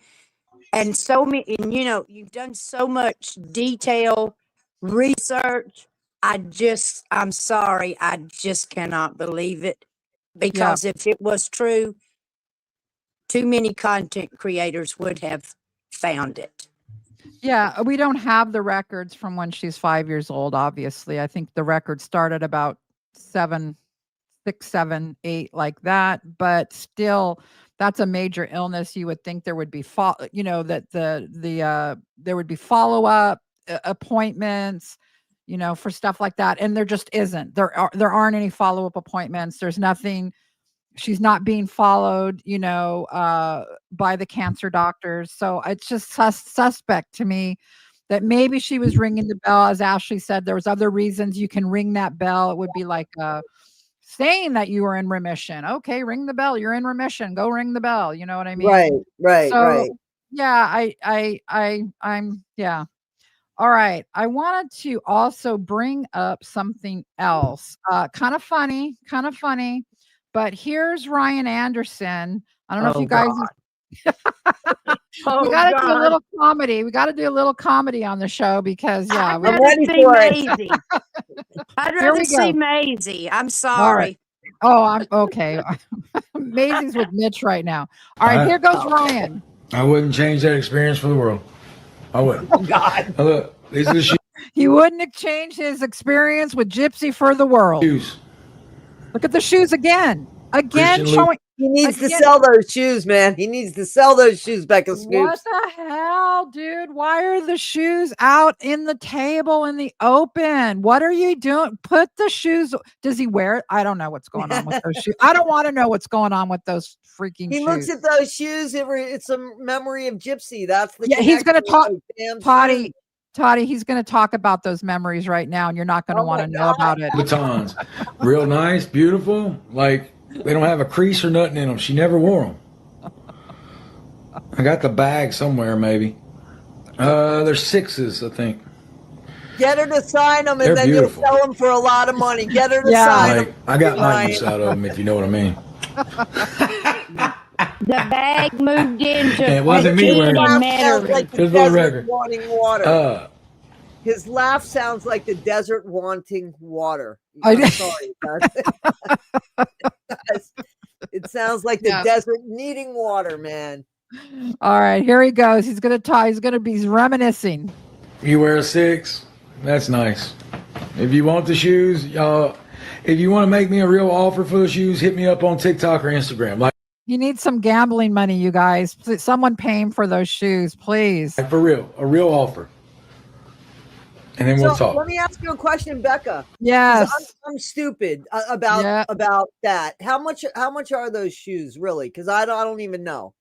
and so many, and you've done so much detail research. I'm sorry. I just cannot believe it, yeah. because if it was true, too many content creators would have found it. Yeah, we don't have the records from when she's 5 years old, obviously. I think the record started about 7, 6, 7, 8, like that, but still, that's a major illness. You would think there would be that there would be follow-up appointments, for stuff like that, and there just isn't. There aren't any follow-up appointments. There's nothing. She's not being followed, by the cancer doctors. So it's just suspect to me that maybe she was ringing the bell. As Ashley said, there was other reasons you can ring that bell. It would be like saying that you were in remission. Okay, ring the bell. You're in remission. Go ring the bell. You know what I mean? Right. Yeah, I'm yeah. All right. I wanted to also bring up something else. Kind of funny, but here's Ryan Anderson. I don't know if you guys we got to do a little comedy. We got to do a little comedy on the show, because I'd we rather ready see for it. Maisie. I'd Here rather we see go. Maisie. I'm All sorry. right. Oh, I'm okay. Maisie's with Mitch right now. All right, here goes Ryan. I wouldn't change that experience for the world. I wouldn't. Oh God. Now look, these are the He wouldn't exchange his experience with Gypsy for the world. shoes. Look at the shoes again. Christian Luke. Showing. He needs to Again. sell those shoes, man. He needs to sell those shoes, Becca Scoops. What the hell, dude? Why are the shoes out in the table in the open? What are you doing? Put the shoes. Does he wear it? I don't know what's going on with those shoes. I don't want to know what's going on with those freaking He shoes. looks at those shoes. It's a memory of Gypsy. That's the He's going to talk. Toddy. Toddy, he's going to talk about those memories right now, and you're not going to want to know about it. Batons. Real nice, beautiful. Like, they don't have a crease or nothing in them. She never wore them. I got the bag somewhere, maybe. They're 6s, I think. Get her to sign them, and They're then beautiful. you'll sell them for a lot of money. Get her to Yeah. sign Like, them. I got my use out of them, if you know what I mean. The bag moved into It wasn't me wearing and them. Sounds like the Here's a little desert record. wanting water. His laugh sounds like the desert wanting water. I'm sorry, guys. It sounds like the desert needing water, man. All right, here he goes. He's going to be reminiscing. You wear a 6, that's nice. If you want the shoes, if you want to make me a real offer for the shoes, hit me up on TikTok or Instagram. Like, He needs some gambling money, you guys. Please, someone pay him for those shoes, please. for real, a real offer. And then we'll talk. Let me ask you a question, Becca. Yes. I'm stupid about that. How much are those shoes really? Because I don't even know.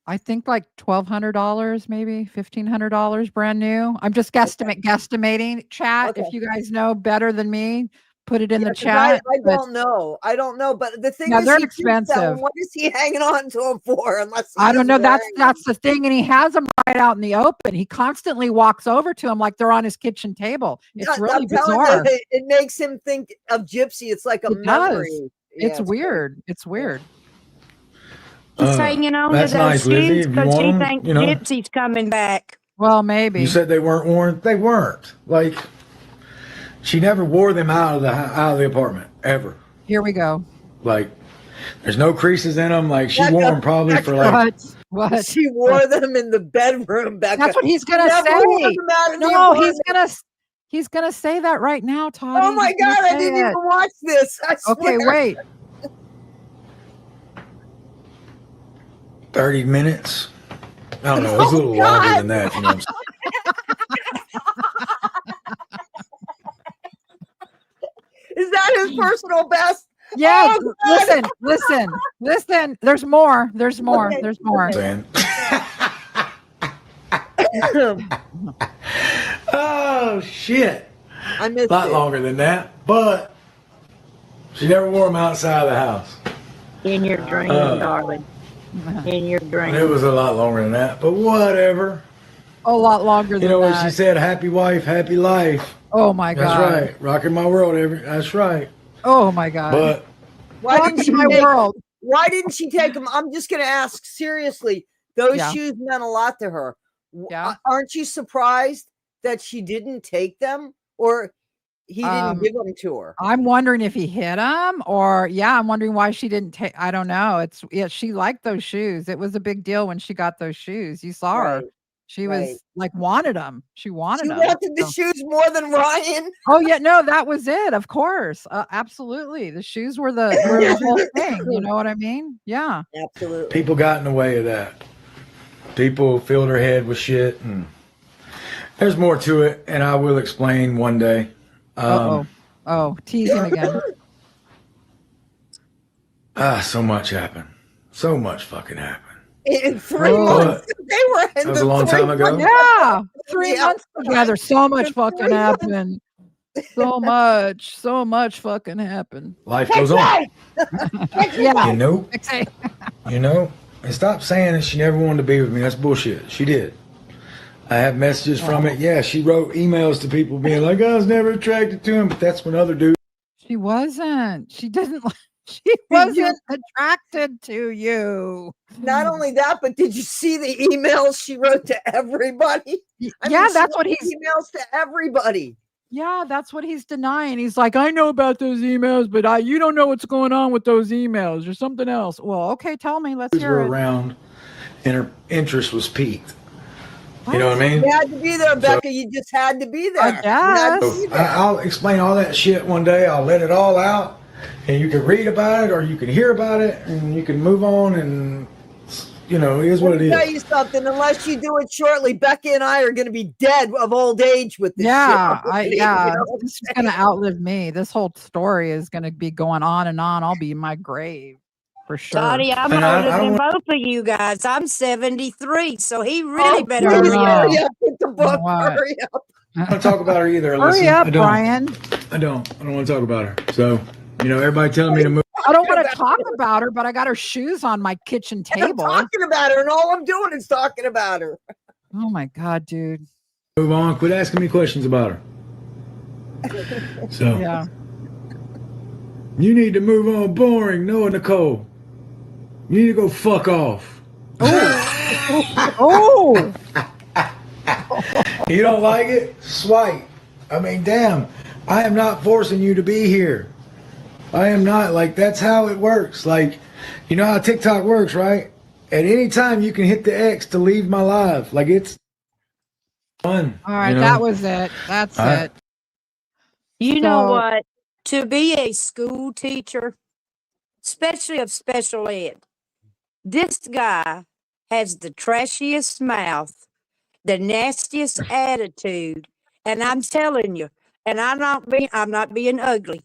I think like $1,200, maybe $1,500 brand new. I'm just guesstimating. Chat, Okay. if you guys know better than me, put it in the chat. I don't know. But the thing is, they're he keeps selling expensive. them. What is he hanging on to them for? Unless I don't know. That's wearing the thing, and he has them right out in the open. He constantly walks over to them like they're on his kitchen table. It's really I'm telling bizarre. you, it makes him think of Gypsy. It's like a It memory. does. Yeah, It's weird. It's weird. She's hanging on to That's those nice, Lizzie. shoes If you because she want 'em, thinks you know. Gypsy's coming back. Well, maybe. You said they weren't worn. They weren't. Like, she never wore them out of the apartment ever. Here we go. Like, there's no creases in them. Like, she Becca, wore them probably for like. What? She wore them in the bedroom, Becca. That's what he's gonna Never wore say. them out in the No, apartment. he's gonna say that right now, Toddy. Oh my He's gonna God, I say didn't it. even watch this. I Okay, swear. wait. 30 minutes. I don't know. It's a little longer than that. You know what I'm saying? Is that his personal best? Yeah, Oh, God. listen. There's more. There's more. Okay, There's more. Saying. Oh shit! I missed A lot it. longer than that, but she never wore them outside the house. In your dream, darling. In your dream. It was a lot longer than that, but whatever. A lot longer than You know what that. she said? Happy wife, happy life. Oh my That's God. right. Rocking my world. That's right. Oh my God. But Why Rock didn't she my take, world. Why didn't she take them? I'm just going to ask seriously. Those Yeah. shoes meant a lot to her. Yeah. Aren't you surprised that she didn't take them, or he didn't give them to her? I'm wondering if he hit him, or I'm wondering why she didn't take. I don't know. She liked those shoes. It was a big deal when she got those shoes. You saw her. Right. She right. was like wanted them. She wanted She them. wanted the shoes more than Ryan. Oh yeah, no, that was it. Of course, absolutely. The shoes were the whole thing. You know what I mean? Yeah. Absolutely. people got in the way of that. People filled her head with shit, and there's more to it, and I will explain one day. Oh, tease him again. So much happened. So much fucking happened. In 3 Oh. months, they were in That was the a long 3 time ago. months. Yeah, 3 Yeah. months together. So much In fucking 3 months. happened. So much fucking happened. Life goes on. Yeah. You know. Okay. You know, and stop saying that she never wanted to be with me. That's bullshit. She did. I have messages from it. Yeah, she wrote emails to people being like, I was never attracted to him, but that's when other dudes. She wasn't. She didn't. She wasn't attracted to you. Not only that, but did you see the emails she wrote to everybody? I mean, she that's what wrote he's. emails to everybody. Yeah, that's what he's denying. He's like, I know about those emails, but you don't know what's going on with those emails or something else. Well, okay, tell me. Let's hear were it. around, and her interest was piqued. You know what I mean? You had to be there, Becca. You just had to be there. I You had to guess. be So there. I'll explain all that shit one day. I'll let it all out, and you can read about it or you can hear about it, and you can move on. And you know, it is what Let it me tell is. you something. Unless you do it shortly, Becca and I are going to be dead of old age with this Yeah, shit. already, you know what I'm this is gonna outlive me. This whole story is gonna be going on and on. I'll be in my grave for sure. Daddy, I'm And I older don't than both of you guys. I'm 73, so he saying? really Oh, better please hurry up. hurry up with the book. What? Hurry up. I don't want to talk about her either. Hurry Listen, up, I don't. Brian. I don't want to talk about her. So, you know, everybody telling me to move. I don't want to talk about her, but I got her shoes on my kitchen And I'm table. talking about her, and all I'm doing is talking about her. Oh my God, dude. Move on. Quit asking me questions about her. So, Yeah. you need to move on. Boring. No, Nicole. You need to go fuck off. Oh, You don't like it? Swipe. I mean, damn. I am not forcing you to be here. I am not. Like, that's how it works. Like, you know how TikTok works, right? At any time, you can hit the X to leave my live. Like, it's fun. all right. you know? That was it. That's All right. it. You know So- what? To be a school teacher, especially of special ed, this guy has the trashiest mouth, the nastiest attitude, and I'm telling you, and I'm not being ugly.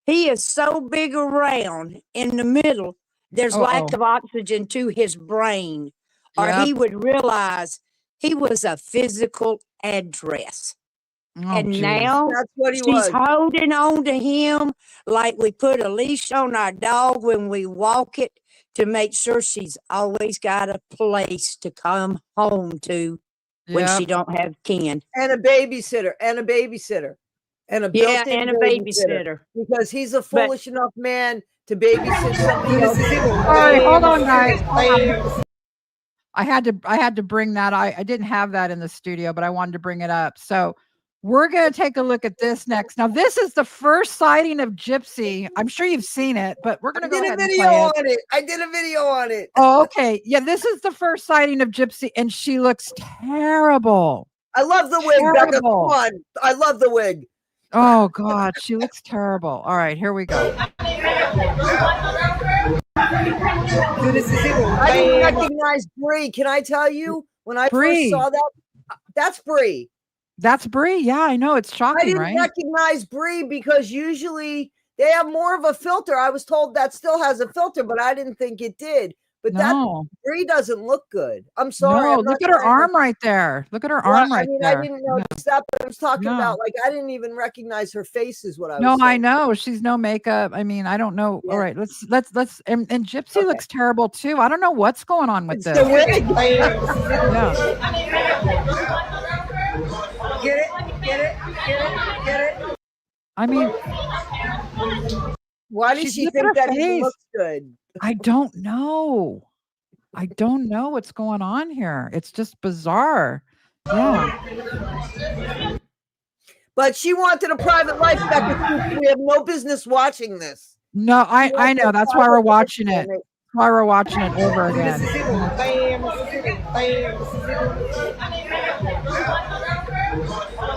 He is so big around in the middle, there's lack of oxygen to his brain, or he Yep. would realize he was a physical address. Oh, And geez. now That's what he she's was. holding on to him like we put a leash on our dog when we walk it to make sure she's always got a place to come home to when Yep. she don't have kin. And a babysitter. And a babysitter. And a Yeah, built-in and a babysitter. because he's a foolish enough man to babysit somebody else. All right, hold on, guys. Hold on. I had to bring that. I didn't have that in the studio, but I wanted to bring it up. So we're going to take a look at this next. Now, this is the first sighting of Gypsy. I'm sure you've seen it, but we're going I to go did a ahead and video play it. on it. I did a video on it. Oh, okay. Yeah, this is the first sighting of Gypsy, and she looks terrible. I love the wig, Becca. Come Terrible. on. I love the wig. Oh, God, she looks terrible. All right, here we go. I didn't recognize Brie. Can I tell you? When I Brie. first saw that, that's Brie. That's Brie. Yeah, I know. It's I shocking, didn't right? recognize Brie because usually they have more of a filter. I was told that still has a filter, but I didn't think it did. But that No, Brie doesn't look good. I'm sorry. no. I'm not Look at her trying to- arm right there. Look at her Yeah, arm right I mean, there. I didn't notice that, but I was talking No. about like I didn't even recognize her face is what I No, was I saying. know she's no makeup. I mean, I don't know. Yeah. All right, let's and Gypsy Okay. looks terrible too. I don't know what's going on with It's this. the wig. Yeah. Get it? Get it? Get it? Get it? I mean, Why does She's- she look at think her that he face. looks good? I don't know. I don't know what's going on here. It's just bizarre. Yeah. But she wanted a private life, Becca Scoops. We have no business watching this. No, I wanted know. a That's why we're private life, watching it. damn That's why we're watching it over again.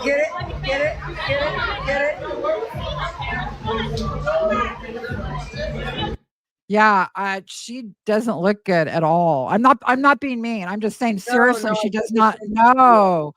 Get it? Get it? Get it? Get it? Yeah, she doesn't look good at all. I'm not being mean. I'm just saying seriously, no, she I does think not it's-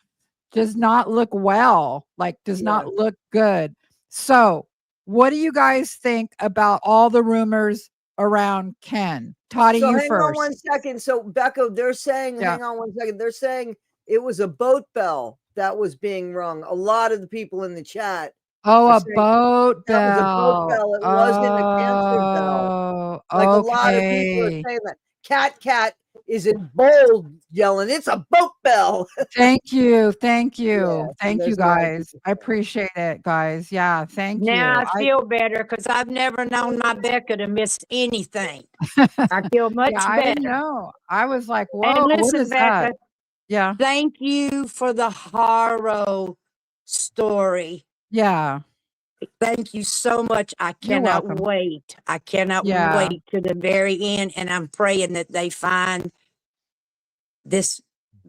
does not look well. Like does Yeah. not look good. So, what do you guys think about all the rumors around Ken? Toddy, So you hang on first. one second. So Becca, they're saying, Yeah. hang on one second. They're saying it was a boat bell that was being rung. A lot of the people in the chat. Oh, are a saying boat that was a boat bell. bell. It wasn't a cancer bell. Oh, Like a lot of people are okay. saying that. Cat is in bold yelling, it's a boat bell. Thank you. Thank you. so Thank you, there's a lot of guys. people I appreciate it, guys. Yeah, thank Now you. I feel better because I've never known my Becca to miss anything. I feel much Yeah, I better. didn't know. I was like, And whoa, what listen, is that? Becca, Yeah. thank you for the horror story. Yeah. Thank you so much. I You're cannot welcome. wait. I cannot Yeah. wait to the very end. And I'm praying that they find this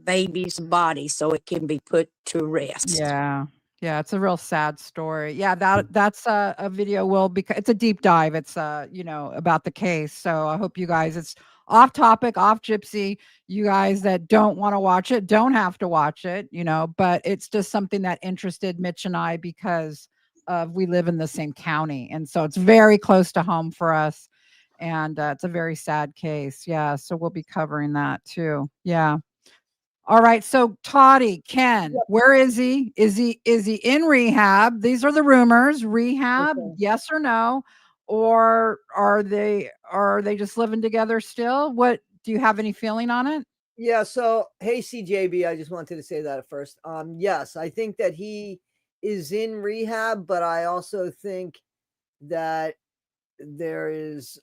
baby's body so it can be put to rest. Yeah. Yeah, it's a real sad story. Yeah, that's a video will because it's a deep dive. It's about the case. So I hope you guys it's off topic, off Gypsy. You guys that don't want to watch it don't have to watch it, but it's just something that interested Mitch and I because we live in the same county. And so it's very close to home for us. And it's a very sad case. Yeah. So we'll be covering that too. Yeah. All right. So Toddy, Ken, where is he? Is he in rehab? These are the rumors. Rehab, Okay. yes or no? Or are they just living together still? What do you have any feeling on it? Yeah, so hey CJB, I just wanted to say that at first. Yes, I think that he is in rehab, but I also think that there is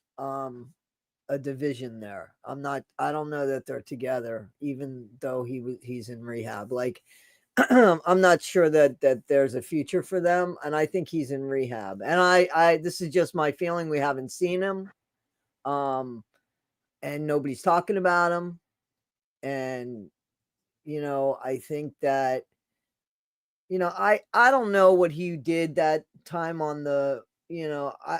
a division there. I don't know that they're together, even though he's in rehab. Like I'm not sure that there's a future for them, and I think he's in rehab. And I this is just my feeling. We haven't seen him, and nobody's talking about him. And I think that I don't know what he did that time on the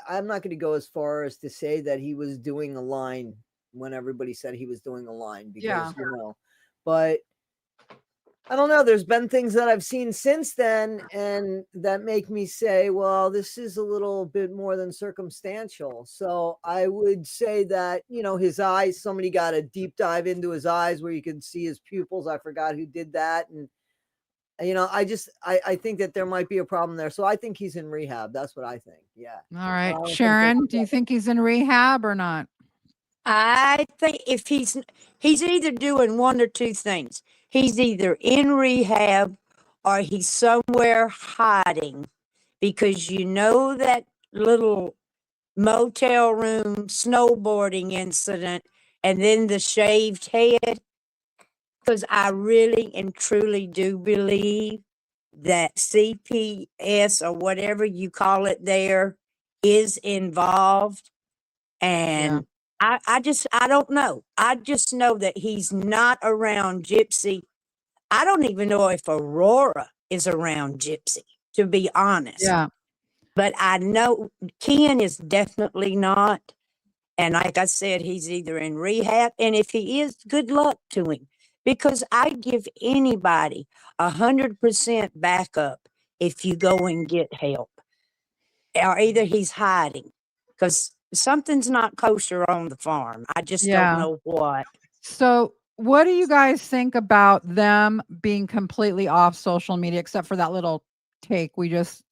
I'm not going to go as far as to say that he was doing a line when everybody said he was doing a line because but I don't know. There's been things that I've seen since then and that make me say, well, this is a little bit more than circumstantial. So I would say that, his eyes, somebody got a deep dive into his eyes where you can see his pupils. I forgot who did that. And, I think that there might be a problem there. So I think he's in rehab. That's what I think. Yeah. All right. think Sharon, that's- do you think he's in rehab or not? I think if he's either doing one or two things. He's either in rehab or he's somewhere hiding because that little motel room snowboarding incident and then the shaved head, because I really and truly do believe that CPS or whatever you call it there is involved. And I don't know. I just know that he's not around Gypsy. I don't even know if Aurora is around Gypsy, to be honest. Yeah. But I know Ken is definitely not. And like I said, he's either in rehab. And if he is, good luck to him. Because I give anybody 100% backup if you go and get help. Or either he's hiding. Because something's not kosher on the farm. I just don't know what. So what do you guys think about them being completely off social media, except for that little take we just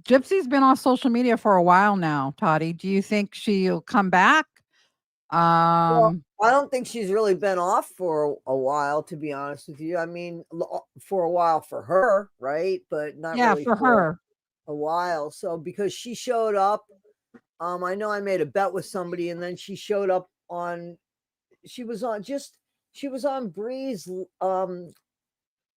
Gypsy's been off social media for a while now, Toddy. Do you think she'll come back? Well, I don't think she's really been off for a while, to be honest with you. I mean, for a while for her, right? But not really for her. a while. So because she showed up, I know I made a bet with somebody, and then she showed up on. She was on Breeze.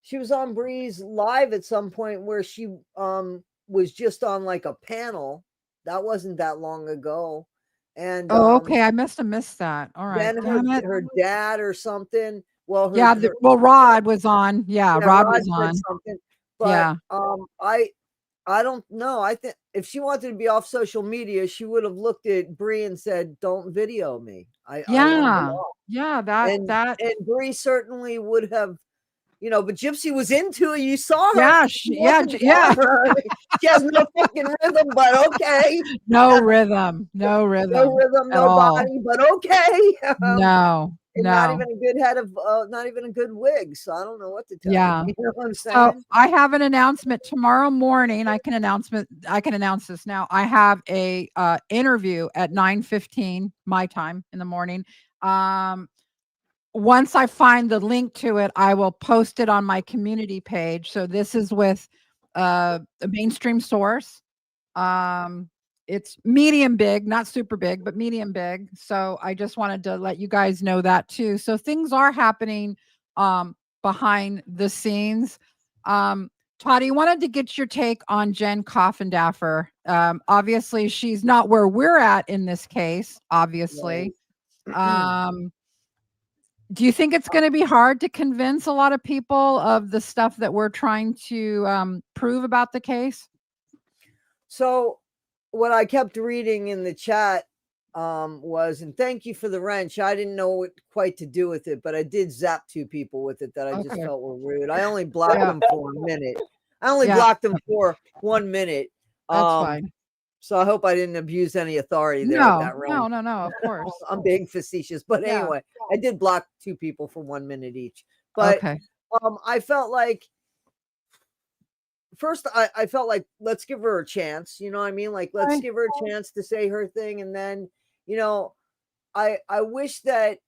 She was on Breeze Live at some point where she was just on like a panel. That wasn't that long ago. And okay, I must have missed that. All right. Then her dad or something. Well, Rod was on. Yeah, Rod was on. Something. But I don't know. I think if she wanted to be off social media, she would have looked at Bree and said, "Don't video me." And Bree certainly would have, but Gypsy was into it. You saw her. She has no fucking rhythm, but okay. No rhythm, no body, but okay. Not even a good head of, not even a good wig. So I don't know what to tell you. You know what I'm saying? So I have an announcement tomorrow morning. I can announce this now. I have a interview at 9:15 my time in the morning. Once I find the link to it, I will post it on my community page. So this is with a mainstream source. It's medium big, not super big, but medium big. So I just wanted to let you guys know that too. So things are happening behind the scenes. Toddy, wanted to get your take on Jen Coffindaffer. Obviously, she's not where we're at in this case, obviously. Do you think it's going to be hard to convince a lot of people of the stuff that we're trying to prove about the case? So what I kept reading in the chat was, and thank you for the wrench. I didn't know what quite to do with it, but I did zap 2 people with it that I just felt were rude. I only blocked them for a minute. I only blocked them for 1 minute. That's fine. So I hope I didn't abuse any authority there. No, of course. I'm being facetious, but anyway, I did block 2 people for 1 minute each. But I felt like, first, I felt like, let's give her a chance. You know what I mean? Like, let's give her a chance to say her thing. And then, I wish that,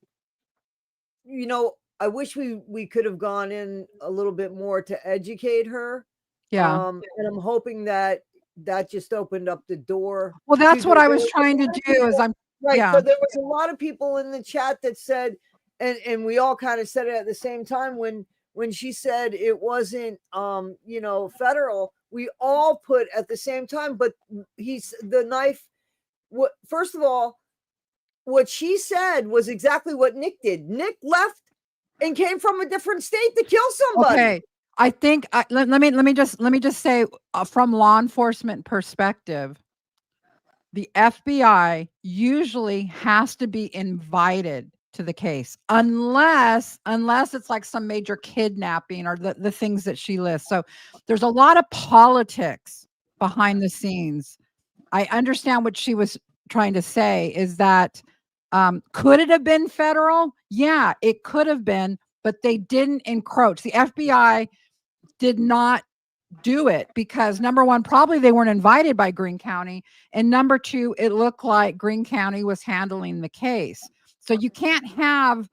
I wish we could have gone in a little bit more to educate her. And I'm hoping that just opened up the door. Well, that's what I was trying to do. Is I'm right. So there was a lot of people in the chat that said, and we all kind of said it at the same time when she said it wasn't, federal, we all put at the same time, but the knife. First of all, what she said was exactly what Nick did. Nick left and came from a different state to kill somebody. Okay. I think let me just say from law enforcement perspective, the FBI usually has to be invited to the case unless it's like some major kidnapping or the things that she lists. So there's a lot of politics behind the scenes. I understand what she was trying to say is that could it have been federal? Yeah, it could have been, but they didn't encroach. The FBI did not do it because number one, probably they weren't invited by Greene County. And number two, it looked like Greene County was handling the case. So you can't have,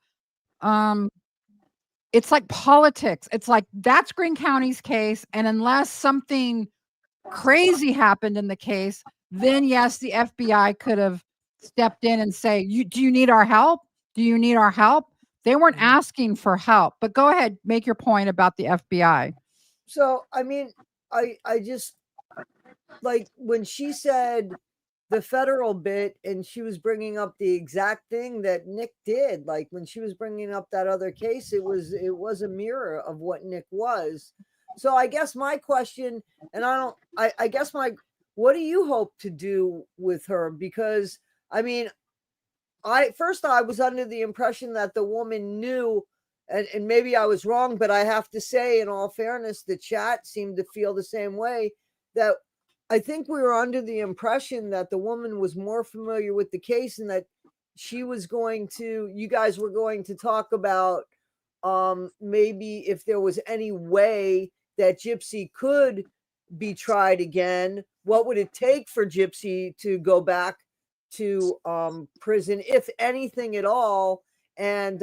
it's like politics. It's like, that's Greene County's case. And unless something crazy happened in the case, then yes, the FBI could have stepped in and say, do you need our help? Do you need our help? They weren't asking for help. But go ahead, make your point about the FBI. So, I mean, I just like when she said the federal bit and she was bringing up the exact thing that Nick did. Like when she was bringing up that other case, it was a mirror of what Nick was. So I guess my question, and I guess what do you hope to do with her? Because I mean, I was under the impression that the woman knew, and maybe I was wrong, but I have to say, in all fairness, the chat seemed to feel the same way. That I think we were under the impression that the woman was more familiar with the case and that you guys were going to talk about maybe if there was any way that Gypsy could be tried again. What would it take for Gypsy to go back to prison, if anything at all? And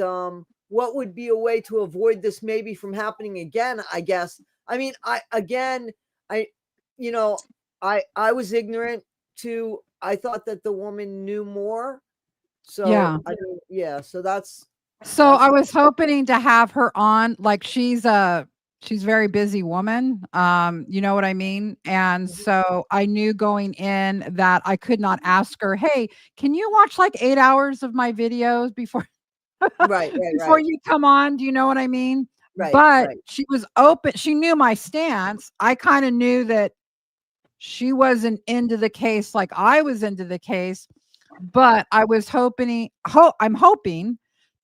what would be a way to avoid this maybe from happening again? I guess. I mean, I was ignorant too. I thought that the woman knew more. So Yeah. So that's. So I was hoping to have her on. Like she's a very busy woman. You know what I mean? And so I knew going in that I could not ask her, hey, can you watch like 8 hours of my videos before Right. before you come on? Do you know what I mean? Right. But she was open. She knew my stance. I kind of knew that she wasn't into the case like I was into the case, but I was I'm hoping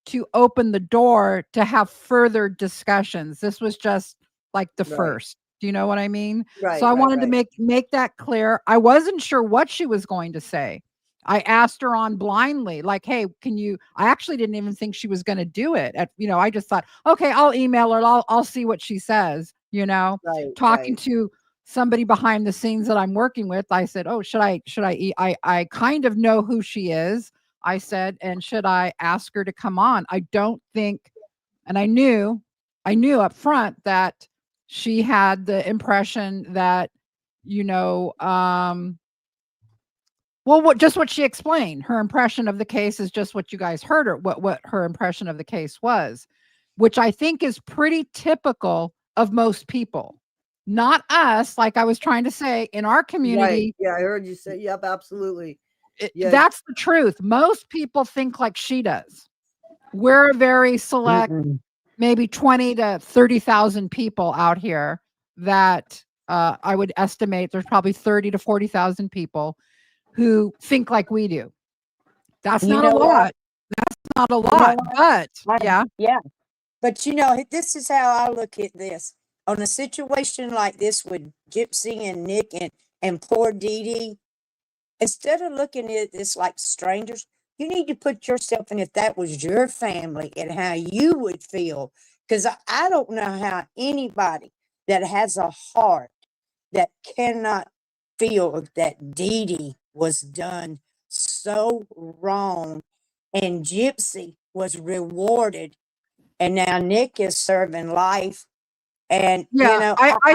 to open the door to have further discussions. This was just like the first. Do you know what I mean? Right. So I wanted to make that clear. I wasn't sure what she was going to say. I asked her on blindly, like, hey, I actually didn't even think she was going to do it. I just thought, okay, I'll email her. I'll see what she says, talking to somebody behind the scenes that I'm working with. I said, oh, should I I kind of know who she is. I said, and should I ask her to come on? I don't think, and I knew up front that she had the impression that, just what she explained. Her impression of the case is just what you guys heard her, what her impression of the case was, which I think is pretty typical of most people. Not us, like I was trying to say, in our community. Right. Yeah, I heard you say, yep, absolutely. That's the truth. Most people think like she does. We're a very select, maybe 20 to 30,000 people out here that I would estimate there's probably 30 to 40,000 people who think like we do. That's not a lot. That's not a lot, but yeah. Yeah. But this is how I look at this. On a situation like this with Gypsy and Nick and poor Dee Dee, instead of looking at this like strangers, you need to put yourself in if that was your family and how you would feel. Because I don't know how anybody that has a heart that cannot feel that Dee Dee was done so wrong and Gypsy was rewarded and now Nick is serving life. And, I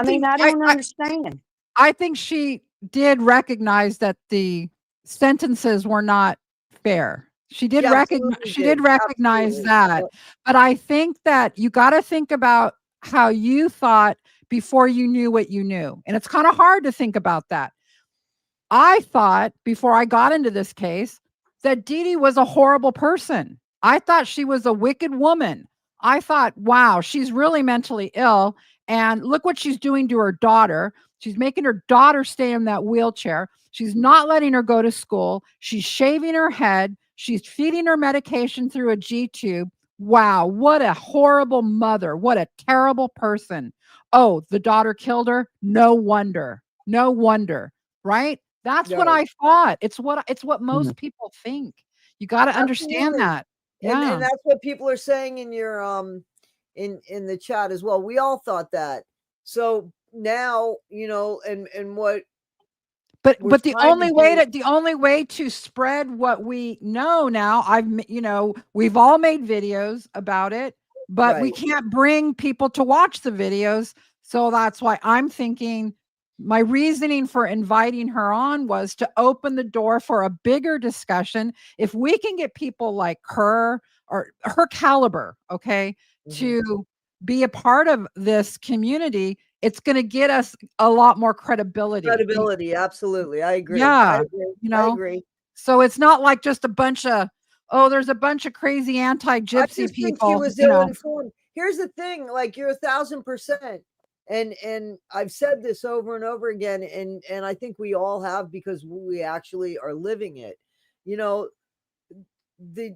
don't understand. I think she did recognize that the sentences were not fair. She did recognize that. But I think that you got to think about how you thought before you knew what you knew. And it's kind of hard to think about that. I thought before I got into this case that Dee Dee was a horrible person. I thought she was a wicked woman. I thought, wow, she's really mentally ill. And look what she's doing to her daughter. She's making her daughter stay in that wheelchair. She's not letting her go to school. She's shaving her head. She's feeding her medication through a G-tube. Wow, what a horrible mother. What a terrible person. Oh, the daughter killed her? No wonder. No wonder. Right? That's what I thought. It's what most people think. You got to understand that. Yeah. And that's what people are saying in your in the chat as well. We all thought that. So now, and what but the only way to spread what we know now, we've all made videos about it, but we can't bring people to watch the videos. So that's why I'm thinking my reasoning for inviting her on was to open the door for a bigger discussion. If we can get people like her or her caliber, okay, to be a part of this community, it's going to get us a lot more credibility. Credibility, absolutely. I agree. Yeah, I agree. you I know, agree. so it's not like just a bunch of, oh, there's a bunch of crazy I anti-gypsy just think she people, was you know. ill-informed. Here's the thing, like you're 1,000%. And I've said this over and over again, and I think we all have because we actually are living it. You know, the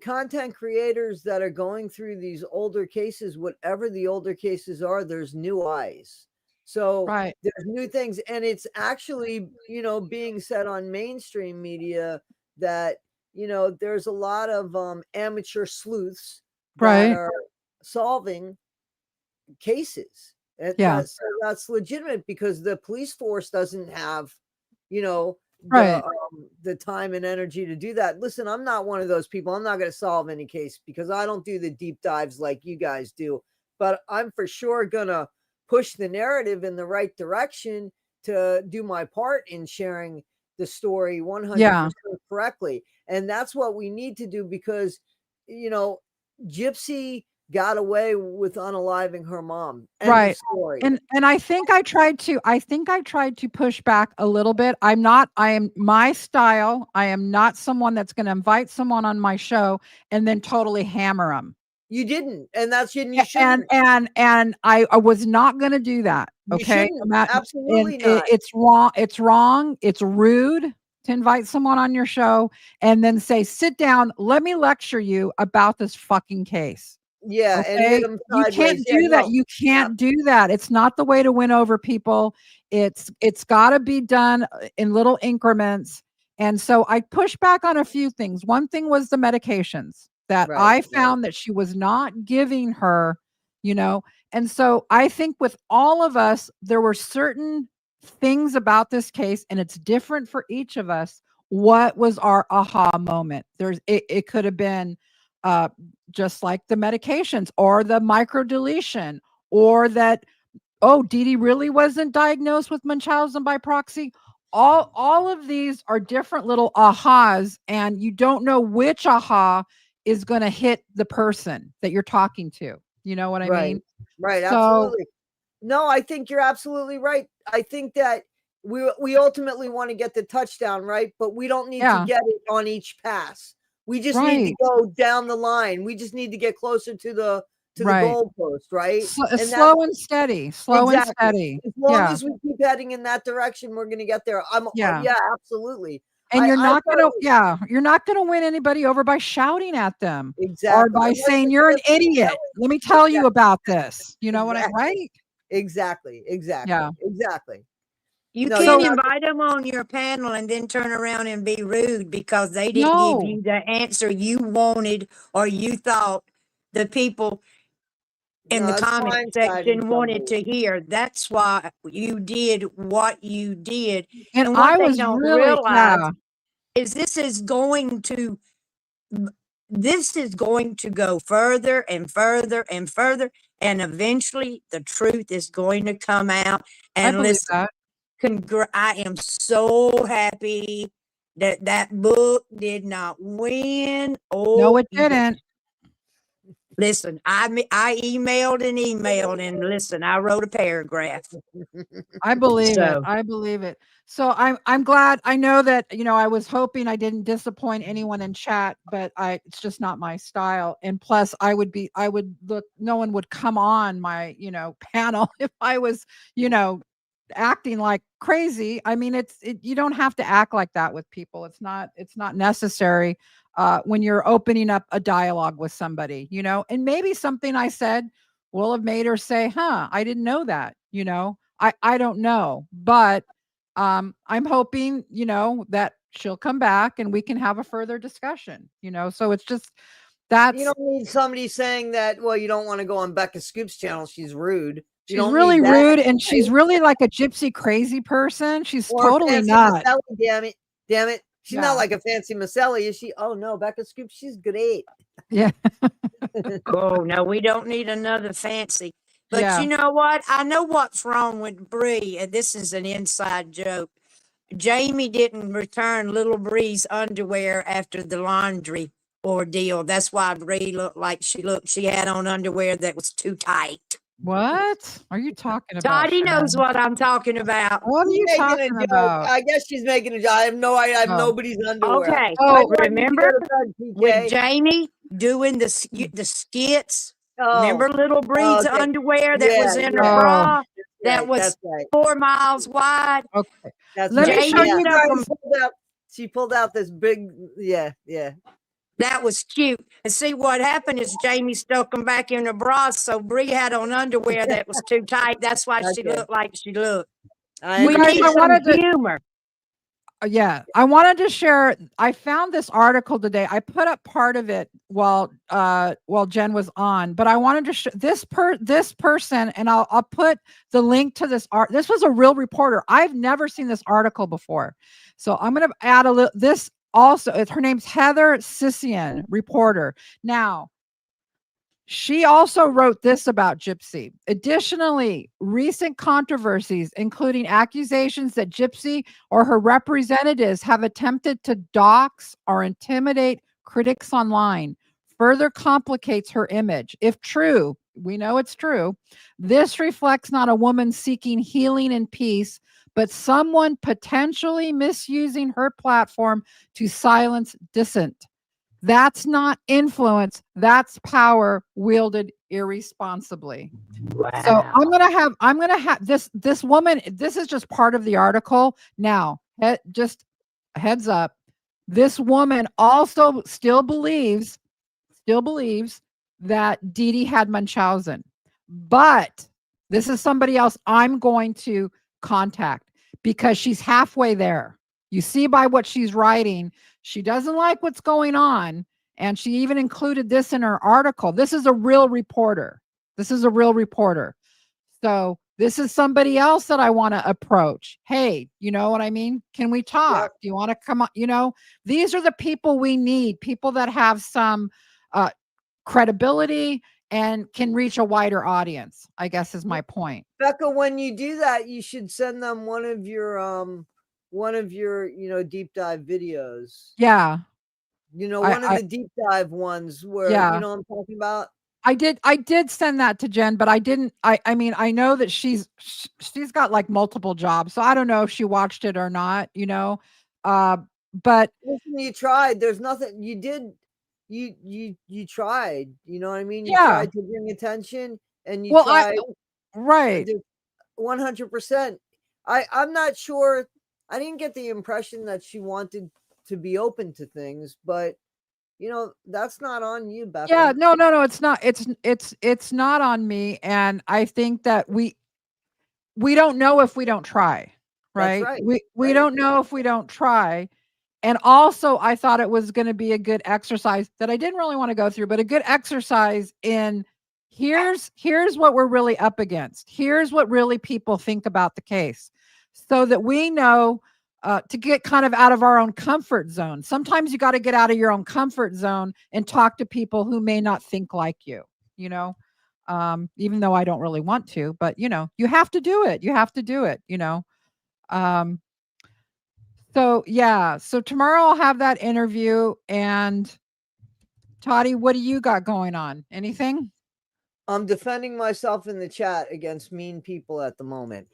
content creators that are going through these older cases, whatever the older cases are, there's new eyes. So Right. there's new things, and it's actually, you know, being said on mainstream media that, you know, there's a lot of amateur sleuths that Right. are solving cases. Yeah. That's legitimate because the police force doesn't have, you know, Right. the time and energy to do that. Listen, I'm not one of those people. I'm not going to solve any case because I don't do the deep dives like you guys do. But I'm for sure going to push the narrative in the right direction to do my part in sharing the story 100% Yeah. correctly. And that's what we need to do because, you know, Gypsy got away with unaliving her mom. End of Right. story. And I think I tried to push back a little bit. I am my style. I am not someone that's going to invite someone on my show and then totally hammer them. You didn't, and that's you shouldn't. And I was not going to do that. You Okay. shouldn't. Absolutely And not. it's wrong. It's wrong. It's rude to invite someone on your show and then say, sit down. Let me lecture you about this fucking case. Yeah, and hit Okay, them you sideways. can't Yeah, do that. no. You can't do that. It's not the way to win over people. It's got to be done in little increments. And so I pushed back on a few things. One thing was the medications that Right, I right. found that she was not giving her, you know. And so I think with all of us, there were certain things about this case, and it's different for each of us. What was our aha moment? It could have been uh just like the medications or the microdeletion or that, oh, Dee Dee really wasn't diagnosed with Munchausen by proxy. All of these are different little ahas, and you don't know which aha is going to hit the person that you're talking to. You know what I Right, mean? right, So absolutely. No, I think you're absolutely right. I think that we ultimately want to get the touchdown, right? But we don't need to yeah, get it on each pass. We just need to right, go down the line. We just need to get closer to the right. goalpost, right? And that's Slow and steady, slow and exactly. steady. As long Yeah, as we keep heading in that direction, we're going to get there. yeah. Yeah, absolutely. And I thoroughly you're not gonna win anybody over by shouting at them or exactly. by And like saying I you're an said, idiot. Let me tell you exactly, about this. You know what I exactly, right? exactly, Yeah. exactly. You No, you're can't So invite them on your panel and then turn around and be rude because they didn't give no. you the answer you wanted or you thought the people in no, the that's comment blindsiding section wanted somebody. to hear. That's why you did what you did. And And what I they was don't really realize is this is going to go further and further and further, and eventually the truth is going to come out. I And believe listen, that. I am so happy that that book did not win. No, Oh, it didn't. listen, I emailed and listen, I wrote a paragraph. I believe it. So I believe it. So I'm glad. I know that, you know, I was hoping I didn't disappoint anyone in chat, but it's just not my style. And plus I would look, no one would come on my, you know, panel if I was, you know, acting like crazy. I mean, you don't have to act like that with people. It's not necessary when you're opening up a dialogue with somebody, you know. And maybe something I said will have made her say, "Huh, I didn't know that," you know. I don't know, but I'm hoping, you know, that she'll come back and we can have a further discussion, you know. So it's just You that's don't need somebody saying that, well, you don't want to go on Becca Scoops channel. She's rude. You she's don't really need that, rude and she's right? really like a gypsy crazy person. She's Or totally Fancy not. Maselli, damn it. Damn it. She's not Yeah. like a Fancy Maselli, is she? Oh no, Becca Scoops, she's great. Yeah. oh no, we don't need another fancy. But Yeah. you know what? I know what's wrong with Bree, and this is an inside joke. Jamie didn't return little Bree's underwear after the laundry ordeal. That's why Bree looked like she looked. She had on underwear that was too tight. What are you talking about, Toddy knows Shannon? what I'm talking about. What are She's you making a talking joke. about? I guess she's making a joke. I have no idea. I have Oh. nobody's underwear. Okay, Why Oh, do I need to remember go to bed, with PK? Jamie doing the skits? Oh, Remember little Bree's okay. underwear that was Yeah, in her yeah. bra that Right, was that's right. 4 miles wide? okay. That's Let me right. show Jamie you stuck 'em. guys. She pulled out this big, yeah. That was cute. And see what happened is Jamie stuck them back in her bra, so Bree had on underwear that was too tight. That's why she Okay. looked like she looked. I You We guys, need I some wanted to. humor. Yeah, I wanted to share. I found this article today. I put up part of it while Jen was on, but I wanted to this person, and I'll put the link to this art. This was a real reporter. I've never seen this article before, so I'm going to add a little. This also, her name's Heather Sisian, reporter. Now, she also wrote this about Gypsy. Additionally, recent controversies, including accusations that Gypsy or her representatives have attempted to dox or intimidate critics online, further complicates her image. If true, we know it's true, this reflects not a woman seeking healing and peace, but someone potentially misusing her platform to silence dissent. That's not influence, that's power wielded irresponsibly. So I'm gonna have this woman, this is just part of the article. Now, just a heads up, this woman also still believes that Dee Dee had Munchausen. But this is somebody else I'm going to contact because she's halfway there. You see by what she's writing, she doesn't like what's going on. And she even included this in her article. This is a real reporter. So this is somebody else that I want to approach. Hey, you know what I mean? Can we talk? Yep. Do you want to come on? You know, these are the people we need, people that have some credibility and can reach a wider audience, I guess is my point. Becca, when you do that, you should send them one of your deep dive videos. Yeah. One of the deep dive ones where you know what I'm talking about. I did send that to Jen, but I didn't. I mean, I know that she's got like multiple jobs, so I don't know if she watched it or not. But listen, you tried. There's nothing you did. You tried. You know what I mean? You Yeah. tried to bring attention, and you well, tried. right. 100%. I'm not sure. I didn't get the impression that she wanted to be open to things, but that's not on you, Becca. Yeah, no, it's not. It's not on me, and I think that we don't know if we don't try, right? That's right. We Right. don't know if we don't try. And also, I thought it was going to be a good exercise that I didn't really want to go through, but a good exercise in here's what we're really up against. Here's what really people think about the case, so that we know to get kind of out of our own comfort zone. Sometimes you got to get out of your own comfort zone and talk to people who may not think like you, even though I don't really want to, but you have to do it. You have to do it, So yeah, so tomorrow I'll have that interview. And Toddy, what do you got going on? Anything? I'm defending myself in the chat against mean people at the moment.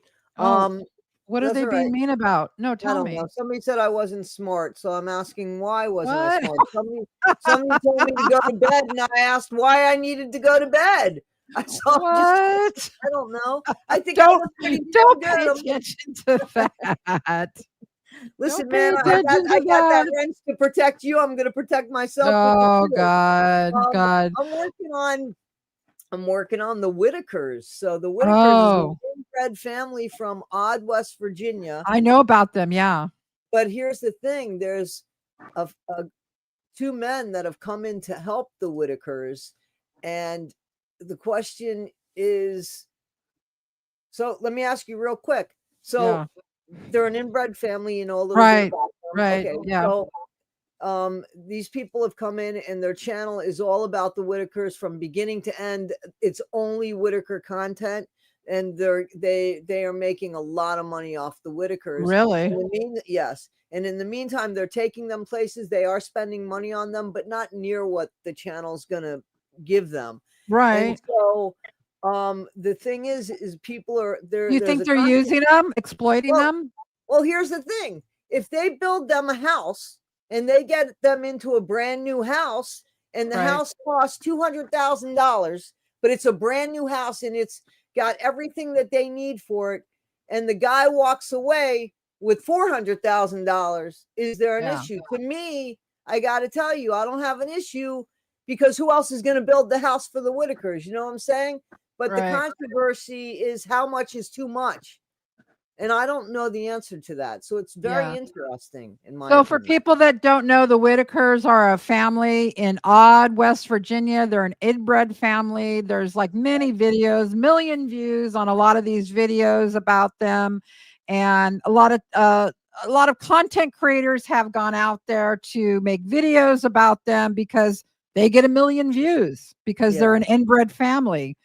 What are they being mean about? No, tell me. Know. Somebody said I wasn't smart, so I'm asking why wasn't I What? smart? Somebody told me to go to bed, and I asked why I needed to go to bed. What? I don't know. I think don't pay attention to that. Listen, Don't man, pay I attention got to that that. wrench to protect you. I'm going to protect myself. Oh God, God. I'm working on the Whitakers. So the Whitakers is an inbred family from Odd, West Virginia. I know about them. Yeah. But here's the thing: there's two men that have come in to help the Whitakers, and the question is. So let me ask you real quick. So they're an inbred family, a little right, bit about them. right, Okay, yeah. so these people have come in and their channel is all about the Whitakers from beginning to end. It's only Whitaker content, and they are making a lot of money off the Whitakers. Really? Yes. And in the meantime, they're taking them places. They are spending money on them, but not near what the channel's gonna give them. Right. And so the thing is people are there. You think they're using them, exploiting them? Well, here's the thing. If they build them a house and they get them into a brand new house, and the house costs $200,000, but it's a brand new house and it's got everything that they need for it, and the guy walks away with $400,000, is there an issue? To me, I got to tell you, I don't have an issue, because who else is going to build the house for the Whitakers? You know what I'm saying? But the controversy is how much is too much. And I don't know the answer to that. So it's very interesting in my opinion. For people that don't know, the Whitakers are a family in Odd, West Virginia. They're an inbred family. There's like many videos, million views on a lot of these videos about them. And a lot of content creators have gone out there to make videos about them because they get 1 million views because they're an inbred family.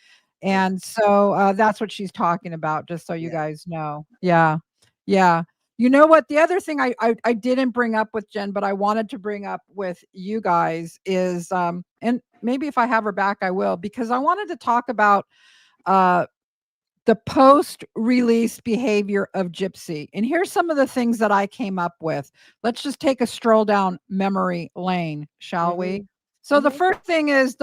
And so that's what she's talking about, just so you guys know. Yeah. You know what? The other thing I didn't bring up with Jen, but I wanted to bring up with you guys is, and maybe if I have her back, I will, because I wanted to talk about the post-release behavior of Gypsy. And here's some of the things that I came up with. Let's just take a stroll down memory lane, shall we? So the first thing is,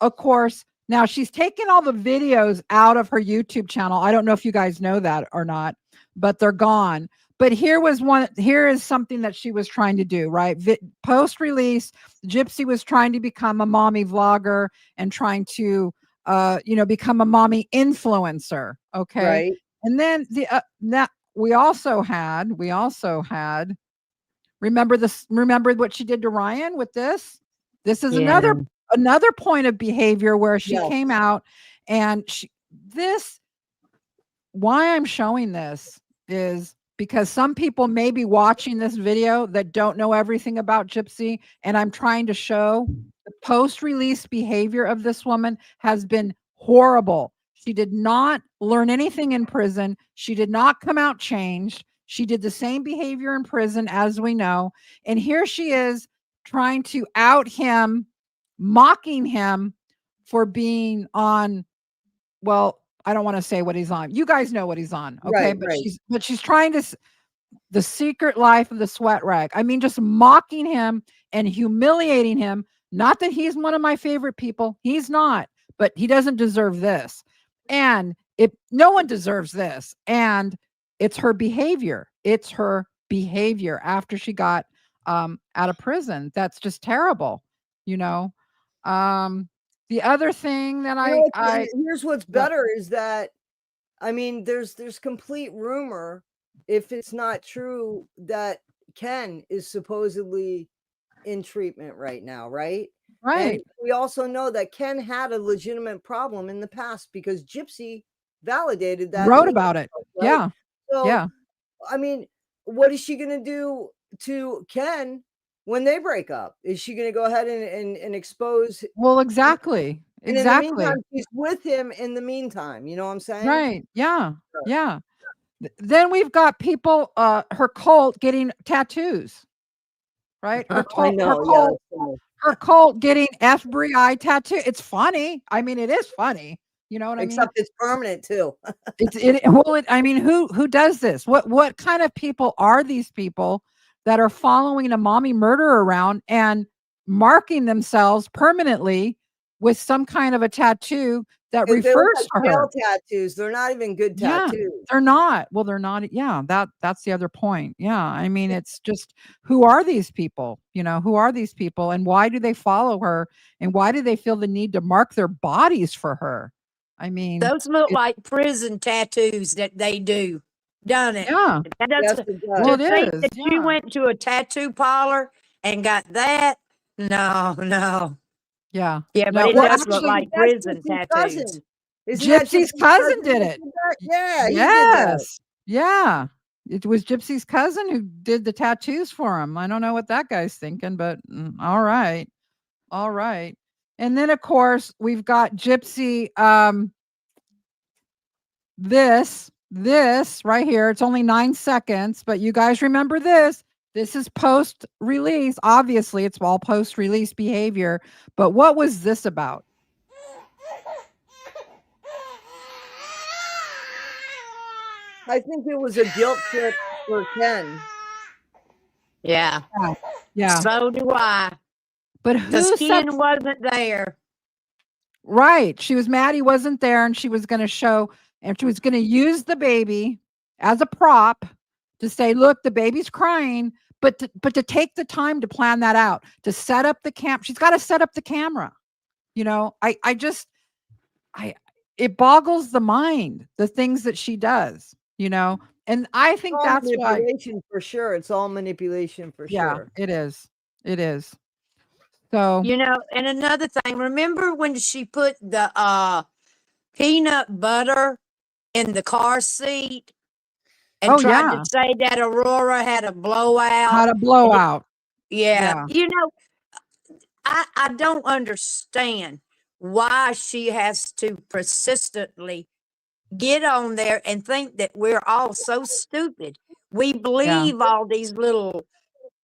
of course, now she's taken all the videos out of her YouTube channel. I don't know if you guys know that or not, but they're gone. But here is something that she was trying to do, right? Post-release, Gypsy was trying to become a mommy vlogger and trying to become a mommy influencer. Okay. Right. And then we also had, remember what she did to Ryan with this? This is another point of behavior where she came out and why I'm showing this is because some people may be watching this video that don't know everything about Gypsy, and I'm trying to show the post-release behavior of this woman has been horrible. She did not learn anything in prison. She did not come out changed. She did the same behavior in prison, as we know. And here she is trying to out him, mocking him for being on, well, I don't want to say what he's on. You guys know what he's on. Okay. But she's trying to, the secret life of the sweat rag. I mean, just mocking him and humiliating him. Not that he's one of my favorite people. He's not, but he doesn't deserve this. And no one deserves this. And it's her behavior. It's her behavior after she got out of prison. That's just terrible. The other thing that here's what's better is that, I mean, there's complete rumor, if it's not true, that Ken is supposedly in treatment right now, right? Right. And we also know that Ken had a legitimate problem in the past because Gypsy validated that. Wrote about it. Right? Yeah. So, I mean, what is she going to do to Ken when they break up? Is she going to go ahead and expose? Well, exactly. And in the meantime, she's with him in the meantime. You know what I'm saying? Right. Yeah. Yeah. Then we've got people, her cult getting tattoos. Right? Her cult getting FBI tattoo. It's funny. I mean, it is funny. You know what I mean? Except it's permanent too. I mean, who does this? What kind of people are these people that are following a mommy murderer around and marking themselves permanently with some kind of a tattoo that refers to her? Tattoos. They're not even good tattoos. Yeah, they're not. Well, they're not. Yeah, that's the other point. Yeah. I mean, it's just, who are these people? Who are these people and why do they follow her? And why do they feel the need to mark their bodies for her? I mean, those look like prison tattoos that they do. Done it. Yeah. Well, it is. That you went to a tattoo parlor and got that. No. Yeah. Yeah, but it does look like prison tattoos. Gypsy's cousin did it. Yeah. Yes. Yeah. it was Gypsy's cousin who did the tattoos for him. I don't know what that guy's thinking, but all right. All right. And then of course we've got Gypsy, this right here. It's only 9 seconds, but you guys remember this. This is post release. Obviously, it's all post release behavior. But what was this about? I think it was a guilt trip for Ken. Yeah. Yeah. So do I. But who Because said Ken wasn't there. right? She was mad he wasn't there, and she was going to show, and she was going to use the baby as a prop to say, "Look, the baby's crying." But to take the time to plan that out, to set up the camp, she's got to set up the camera. You know, it boggles the mind, the things that she does. You know, and I think All that's why. manipulation for sure. It's all manipulation for Yeah, sure. it is. It is. So You know, and another thing, remember when she put the peanut butter in the car seat and Oh, tried yeah. to say that Aurora had a blowout? how to blow out. Yeah. Yeah. You know, I don't understand why she has to persistently get on there and think that we're all so stupid. We believe all these little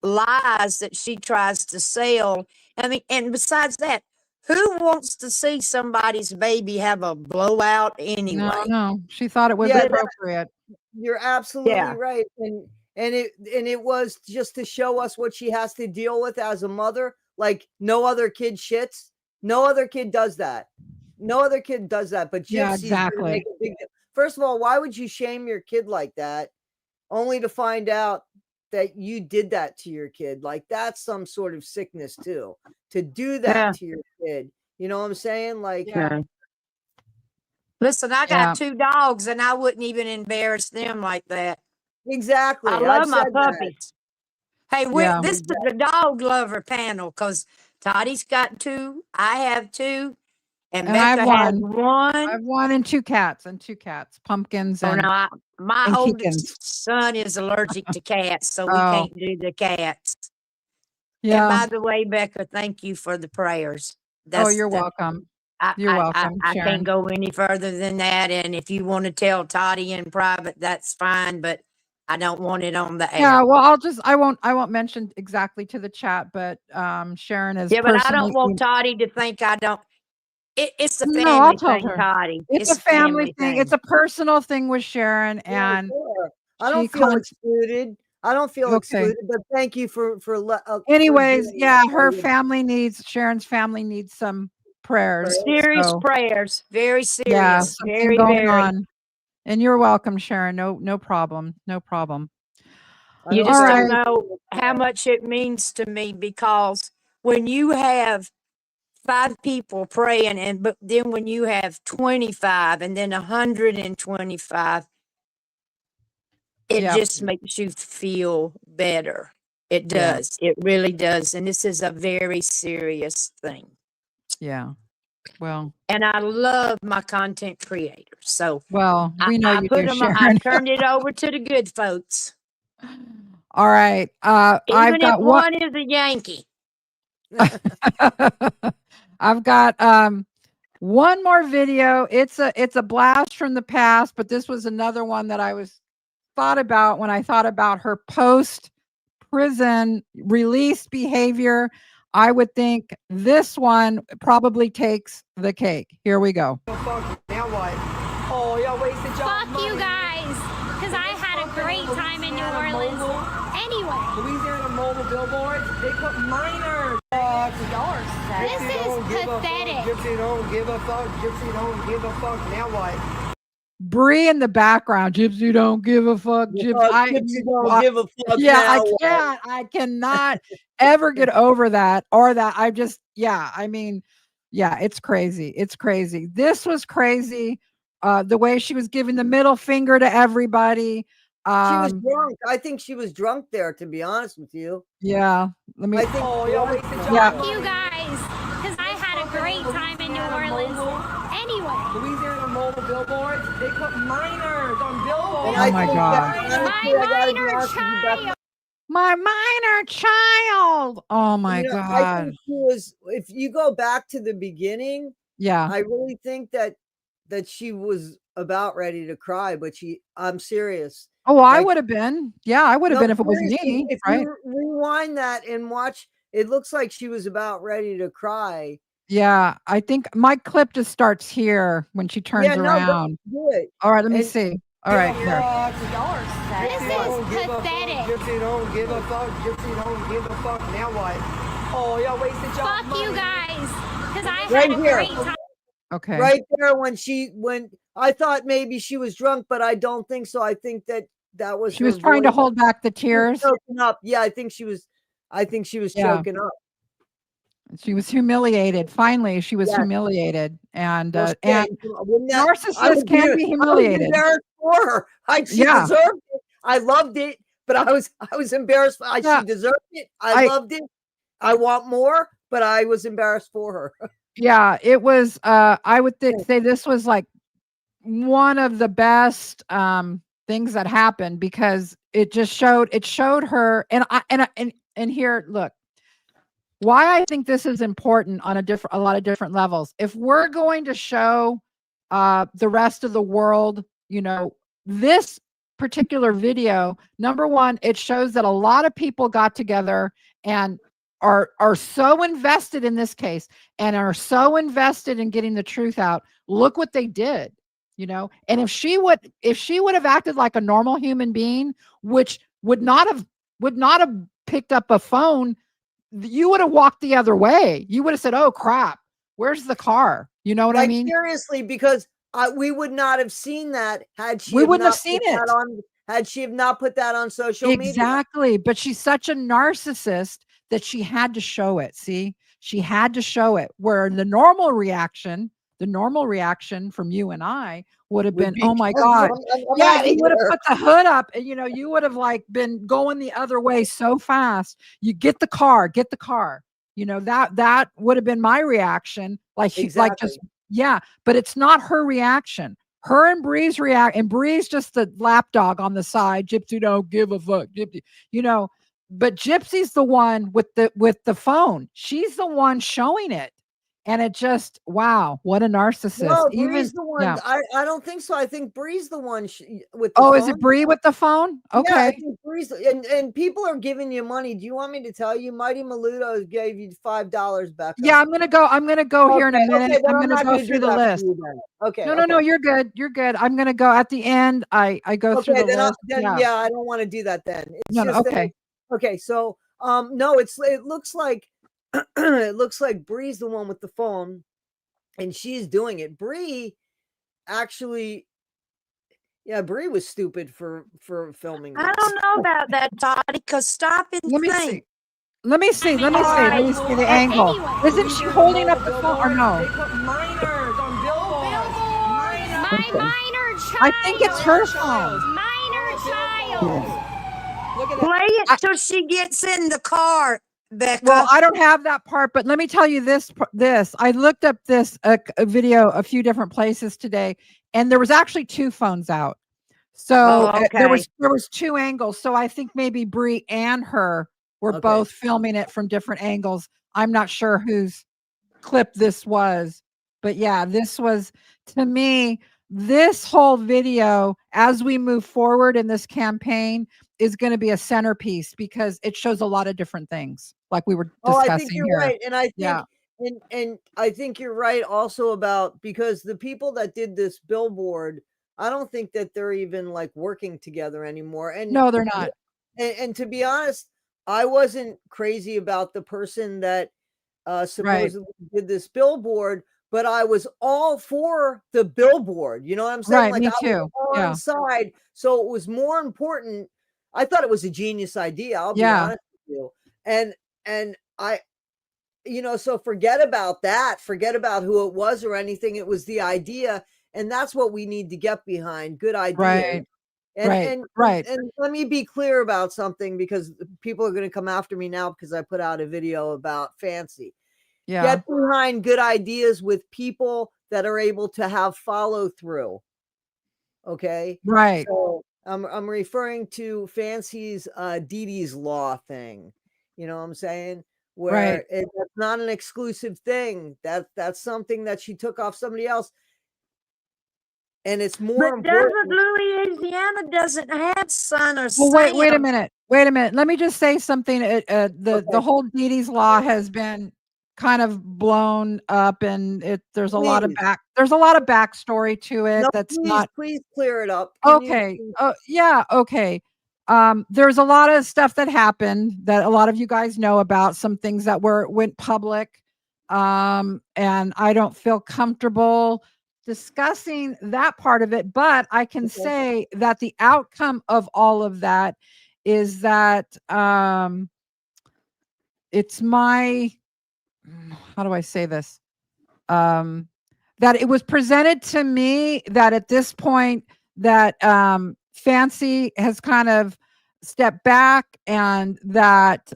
lies that she tries to sell. I mean, and besides that, who wants to see somebody's baby have a blowout anyway? No. She thought it was Yeah, appropriate. You're absolutely Yeah. right. And it was just to show us what she has to deal with as a mother. Like no other kid shits. No other kid does that. No other kid does that. But Yeah, Gypsy's gonna exactly. make a big deal. First of all, why would you shame your kid like that? Only to find out that you did that to your kid. Like that's some sort of sickness too. To do that Yeah. to your kid. You know what I'm saying? Like Yeah. Listen, I Yeah. got 2 dogs and I wouldn't even embarrass them like that. exactly. I I've love my said that. puppies. Hey, Yeah. this is the dog lover panel because Toddie's got 2, I have 2, and And I have Becca has one. 1. I have 1 and 2 cats, pumpkins Oh and no, my and oldest son is allergic to cats, so we Oh. can't do the cats. And yeah. by the way, Becca, thank you for the prayers. Oh, you're welcome. You're welcome, I Sharon. can't go any further than that. And if you want to tell Toddy in private, that's fine, but I don't want it on the air. Yeah, well, I won't mention exactly to the chat, but Sharon is Yeah, but I personally don't want Toddy to think I don't. It's a No, family I'll tell thing, her. Toddy. It's a family thing. thing. It's a personal thing with Sharon, Yeah, and sure. I she don't feel con- excluded. I don't feel Okay. excluded, but thank you for anyways, doing yeah, that. her family needs Sharon's family needs some prayers. Serious So, prayers. Very serious. yeah, something very, going very. on. And you're welcome, Sharon. No problem. No problem. I You don't just All don't right. know how much it means to me because when you have 5 people praying but then when you have 25 and then 125, it Yep. just makes you feel better. It Yeah. does. It really does. And this is a very serious thing. Yeah. Well, And I love my content creators. So we know I you put do, them. I Sharon. turned it over to the good folks. All right. I've Even if got one is a Yankee. I've got one more video. It's a blast from the past, but this was another one that I thought about when I thought about her post prison release behavior. I would think this one probably takes the cake. Here we go. Now what? Oh, y'all wasted y'all Fuck money. you guys, because I had a great time in New Orleans. Anyway, Louisiana mobile billboards, they put minors. Y'all are sad. This is pathetic. Gypsy don't give a fuck. Gypsy don't give a fuck. Now what? Bree in the background. Gypsy don't give a fuck. Gypsy don't give a fuck. Yeah, now I what? can't. I cannot ever get over that or that. I mean, yeah, it's crazy. It's crazy. This was crazy. The way she was giving the middle finger to everybody. She was drunk. I think she was drunk there, to be honest with you. Yeah. Let me. Oh, y'all wasted y'all Yeah. fuck you guys, because I had a great time in New Orleans. Anyway, Louisiana mobile billboards. They put minors on billboards. And Oh I my think God. that, honestly, My I gotta be minor honest with you, Becca, child. My minor child. Oh my you know, I God. think she was. If you go back to the beginning, Yeah. I really think that she was about ready to cry. But I'm serious. Oh, I Like, would have been. Yeah, I would have no, been if it was seriously, me, if right? you rewind that and watch, it looks like she was about ready to cry. Yeah, I think my clip just starts here when she turns Yeah, no, around. do it. All right, let me And see. All right, here. Y'all are sad. This is pathetic. Gypsy don't give a fuck. Gypsy don't give a fuck. Now what? Oh, y'all wasted y'all Fuck money. you guys. Because I Right had a here. great time. Okay. right there when I thought maybe she was drunk, but I don't think so. I think that was She was her trying to voice. hold back the She was tears. choking up. Yeah, I think she was Yeah. choking up. She was humiliated. Finally, she was Yes. humiliated. And Well, and shit, wouldn't that- narcissists can be I was humiliated. embarrassed for her. She Yeah. deserved it. I loved it, but I was embarrassed. Yeah. She deserved it. I loved it. I want more, but I was embarrassed for her. Yeah, it was I would say this was like one of the best things that happened because it showed her and here look why I think this is important on a lot of different levels. If we're going to show the rest of the world, this particular video, number one, it shows that a lot of people got together and are so invested in this case and are so invested in getting the truth out. Look what they did, and if she would have acted like a normal human being, which would not have picked up a phone, you would have walked the other way. You would have said, "Oh crap, where's the car?" You know what I Like, mean? seriously, because we would not have seen that had she We have wouldn't have not seen put that it. on had she have not put that on social media. Exactly. But she's such a narcissist that she had to show it. See, she had to show it. Where the normal reaction from you and I would have been, "Oh my God." I'm Yeah, outta you would have here. put the hood up and you would have like been going the other way so fast. You get the car. That would have been my reaction. Like Exactly. just yeah, but it's not her reaction. Her and Bree's react, and Bree's just the lapdog on the side. Gypsy don't give a fuck. Gypsy, but Gypsy's the one with the phone. She's the one showing it. And it just, wow, what a narcissist. No, Even Bree's the one. yeah. I don't think so. I think Bree's the one with the Oh, phone. is it Bree with the phone? Yeah, I Okay. think Bree's and people are giving you money. Do you want me to tell you? Mighty Maluto gave you $5, Becca. Yeah, I'm gonna go here in a minute. Okay, then I'm I'm gonna not go gonna through do the that for list. you then. Okay. No, okay. you're good. You're good. I'm gonna go at the end. I go through Okay, the list. yeah, I don't want to do that then. It's No, just that okay. okay, so no, it looks like it looks like Bree's the one with the phone and she's doing it. Bree actually Bree was stupid for filming this. I don't know about that, Toddy, because stop and Let me think. see. Let me see the But angle. anyway. Isn't she holding up the phone or They no? put minors on billboards. My Okay. minor child. I think it's her phone. Minor child. Look at that. Play it till she gets in the car, Becca. Well, I don't have that part, but let me tell you this. I looked up this a video a few different places today, and there was actually two phones out. So Oh, there okay. was two angles. So I think maybe Bree and her were Okay. both filming it from different angles. I'm not sure whose clip this was, but yeah, this was, to me, this whole video as we move forward in this campaign is going to be a centerpiece because it shows a lot of different things like we were discussing I think you're here. right. And I think Yeah. and I think you're right also about because the people that did this billboard, I don't think that they're even like working together anymore. And No, they're not. and to be honest, I wasn't crazy about the person that supposedly did this billboard, but I was all for the billboard. You know what I'm saying? Right, Like me I was too. all Yeah. on side. So it was more important. I thought it was a genius idea. I'll be Yeah. honest with you. And I, so forget about that. Forget about who it was or anything. It was the idea. And that's what we need to get behind. Good ideas. Right. And Right. and let me be clear about something because people are going to come after me now because I put out a video about Fancy. Yeah. Get behind good ideas with people that are able to have follow through. Okay. Right. So I'm referring to Fancy's Dee Dee's Law thing. You know what I'm saying? Right. Where that's not an exclusive thing. That's something that she took off somebody else. And it's more But doesn't important. Louisiana doesn't have Son or Well, wait a Sam? minute. Wait a minute. Let me just say something. The Okay, whole Dee Dee's Law has been kind of blown up, and there's a lot of please. backstory to it No, that's please, not please clear it up. Can you okay. Oh, yeah, okay. There's a lot of stuff that happened that a lot of you guys know about, some things that went public. And I don't feel comfortable discussing that part of it, but I can okay. say that the outcome of all of that is that it's my how do I say this? That it was presented to me that at this point that Fancy has kind of stepped back, and that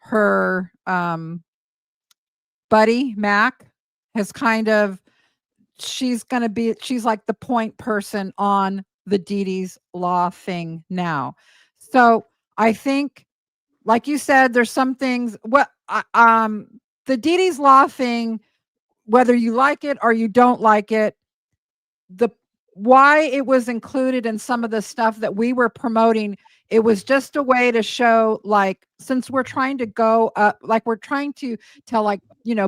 her buddy Mac has kind of she's like the point person on the Dee Dee's Law thing now. So I think, like you said, there's some things the Dee Dee's Law thing, whether you like it or you don't like it, the why it was included in some of the stuff that we were promoting, it was just a way to show, like, since we're trying to go up, like we're trying to tell, like,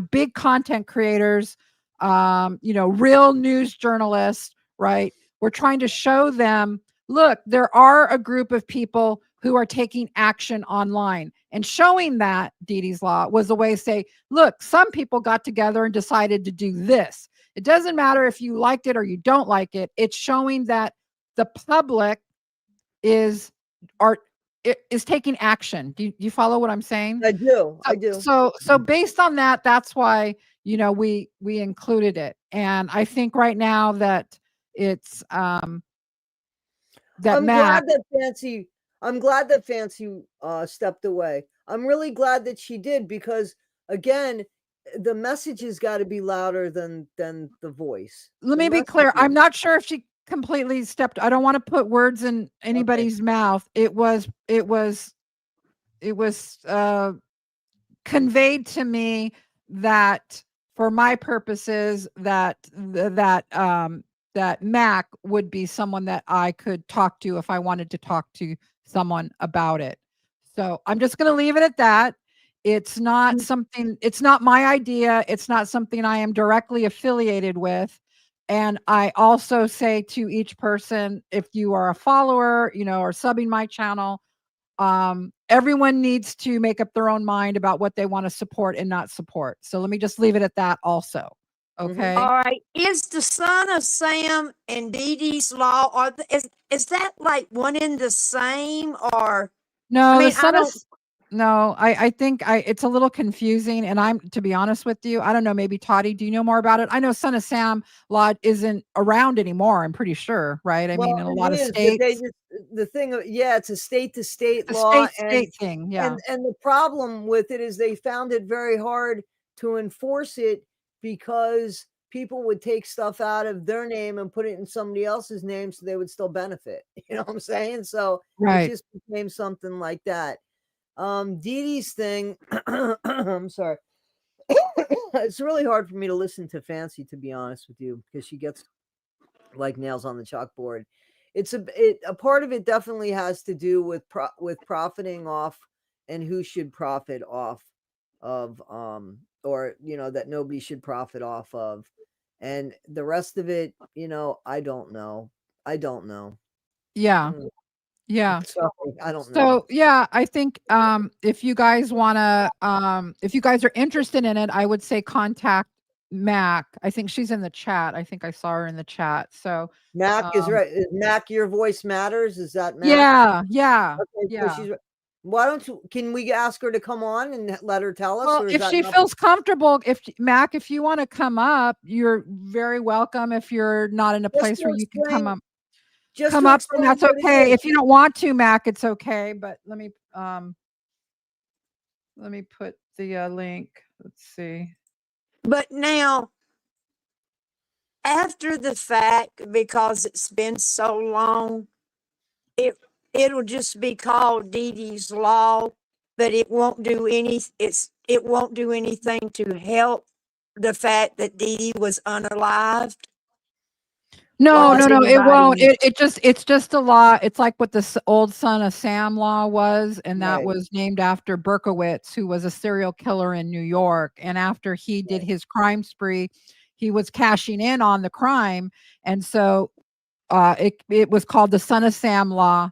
big content creators, real news journalists, right? We're trying to show them, look, there are a group of people who are taking action online, and showing that Dee Dee's Law was a way to say, look, some people got together and decided to do this. It doesn't matter if you liked it or you don't like it. It's showing that the public is taking action. Do you follow what I'm saying? I do. I do. So based on that, that's why we included it. And I think right now that it's that I'm Mac. glad that Fancy. I'm glad that Fancy stepped away. I'm really glad that she did, because again, the message has got to be louder than the voice. Let The me be clear. message I'm is- not sure if she completely stepped. I don't want to put words in anybody's mouth. It was conveyed to me that, for my purposes, that that Mac would be someone that I could talk to if I wanted to talk to someone about it. So I'm just going to leave it at that. It's not my idea. It's not something I am directly affiliated with. And I also say to each person, if you are a follower, or subbing my channel, everyone needs to make up their own mind about what they want to support and not support. So let me just leave it at that also. Okay. All right. Is the Son of Sam and Dee Dee's Law, is that like one in the same, or? No, I mean, the son of no, I think it's a little confusing, and to be honest with you, I don't know, maybe Toddy, do you know more about it? I know Son of Sam Law isn't around anymore, I'm pretty sure, right? I mean, in a lot it of is, but they states. just the thing. Yeah, it's a state to state A law, state thing, yeah. and the problem with it is they found it very hard to enforce it, because people would take stuff out of their name and put it in somebody else's name so they would still benefit. You know what I'm saying? So it Right. just became something like that. Dee Dee's thing, I'm sorry. It's really hard for me to listen to Fancy, to be honest with you, because she gets like nails on the chalkboard. A part of it definitely has to do with profiting off, and who should profit off of, or that nobody should profit off of, and the rest of it, I don't know. Yeah. Mm, Yeah. sorry, I don't know. So yeah, I think if you guys if you guys are interested in it, I would say contact Mac. I think she's in the chat. I think I saw her in the chat. So Mac is right. Is Mac, your voice matters? Is that Mac? yeah. Okay, so Yeah. she's. Why don't you? Can we ask her to come on and let her tell us? Well, Or is if that she not- feels comfortable, Mac, if you want to come up, you're very welcome. If you're not in a Just place to where you can explain- come up, just come to up, and explain that's what it okay. is. If you don't want to, Mac, it's okay. But let me put the link. Let's see. but now, after the fact, because it's been so long, it'll just be called Dee Dee's Law, but it won't do anything to help the fact that Dee Dee was unalived. No, Or no, does no, it won't. anybody? It's just a law. It's like what the old Son of Sam law was, and that Right. was named after Berkowitz, who was a serial killer in New York. And after he did his crime spree, he was cashing in on the crime, and so it was called the Son of Sam law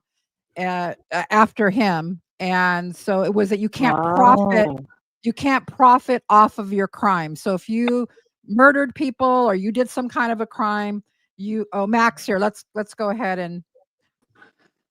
after him. And so it was that Oh, you can't profit off of your crime. So if you murdered people or you did some kind of a crime, Max here. Let's go ahead and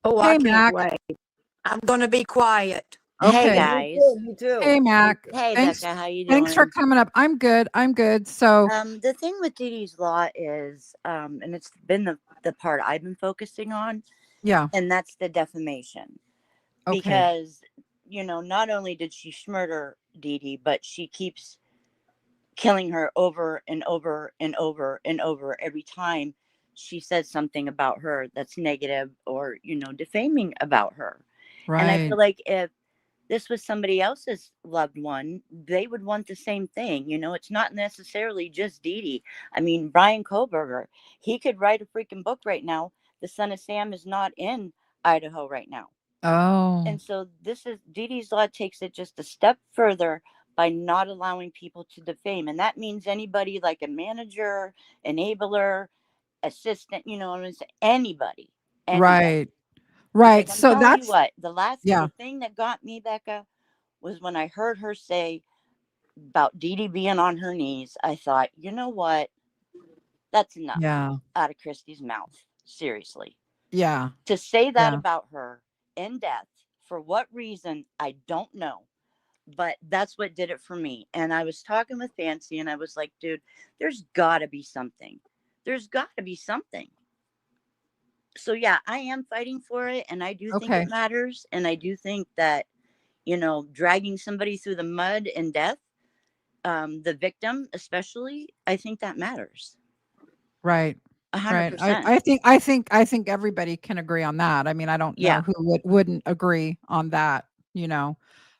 oh, I hey can't Mac. wait. I'm going to be quiet. Hey Okay. guys. Me too. Hey Mac. Hey Thanks. Becca, how you Thanks for doing? coming up. I'm good. I'm good. So The thing with Dee Dee's Law is, and it's been the part I've been focusing on, yeah. and that's the defamation. Okay. Because, not only did she murder Dee Dee, but she keeps killing her over and over and over and over every time she says something about her that's negative or, defaming about her. And I Right. feel like if this was somebody else's loved one, they would want the same thing. It's not necessarily just Dee Dee. I mean, Brian Koberger, he could write a freaking book right now. The Son of Sam is not in Idaho right now. Oh. And so Dee Dee's Law takes it just a step further by not allowing people to defame. And that means anybody like a manager, enabler, assistant, anybody. Right. Because Right. I'm So telling you that's what, yeah. the thing that got me, Becca, was when I heard her say about Dee Dee being on her knees. I thought, you know what? That's enough Yeah. out of Christy's mouth. Seriously. Yeah. To say that Yeah. about her in death, for what reason, I don't know. But that's what did it for me. And I was talking with Fancy and I was like, dude, there's got to be something. There's got to be something. So, yeah, I am fighting for it. And I do think Okay. it matters. And I do think that, dragging somebody through the mud and death, the victim especially, I think that matters. Right. Right. 100%. I think everybody can agree on that. I mean, I don't know Yeah. who wouldn't agree on that,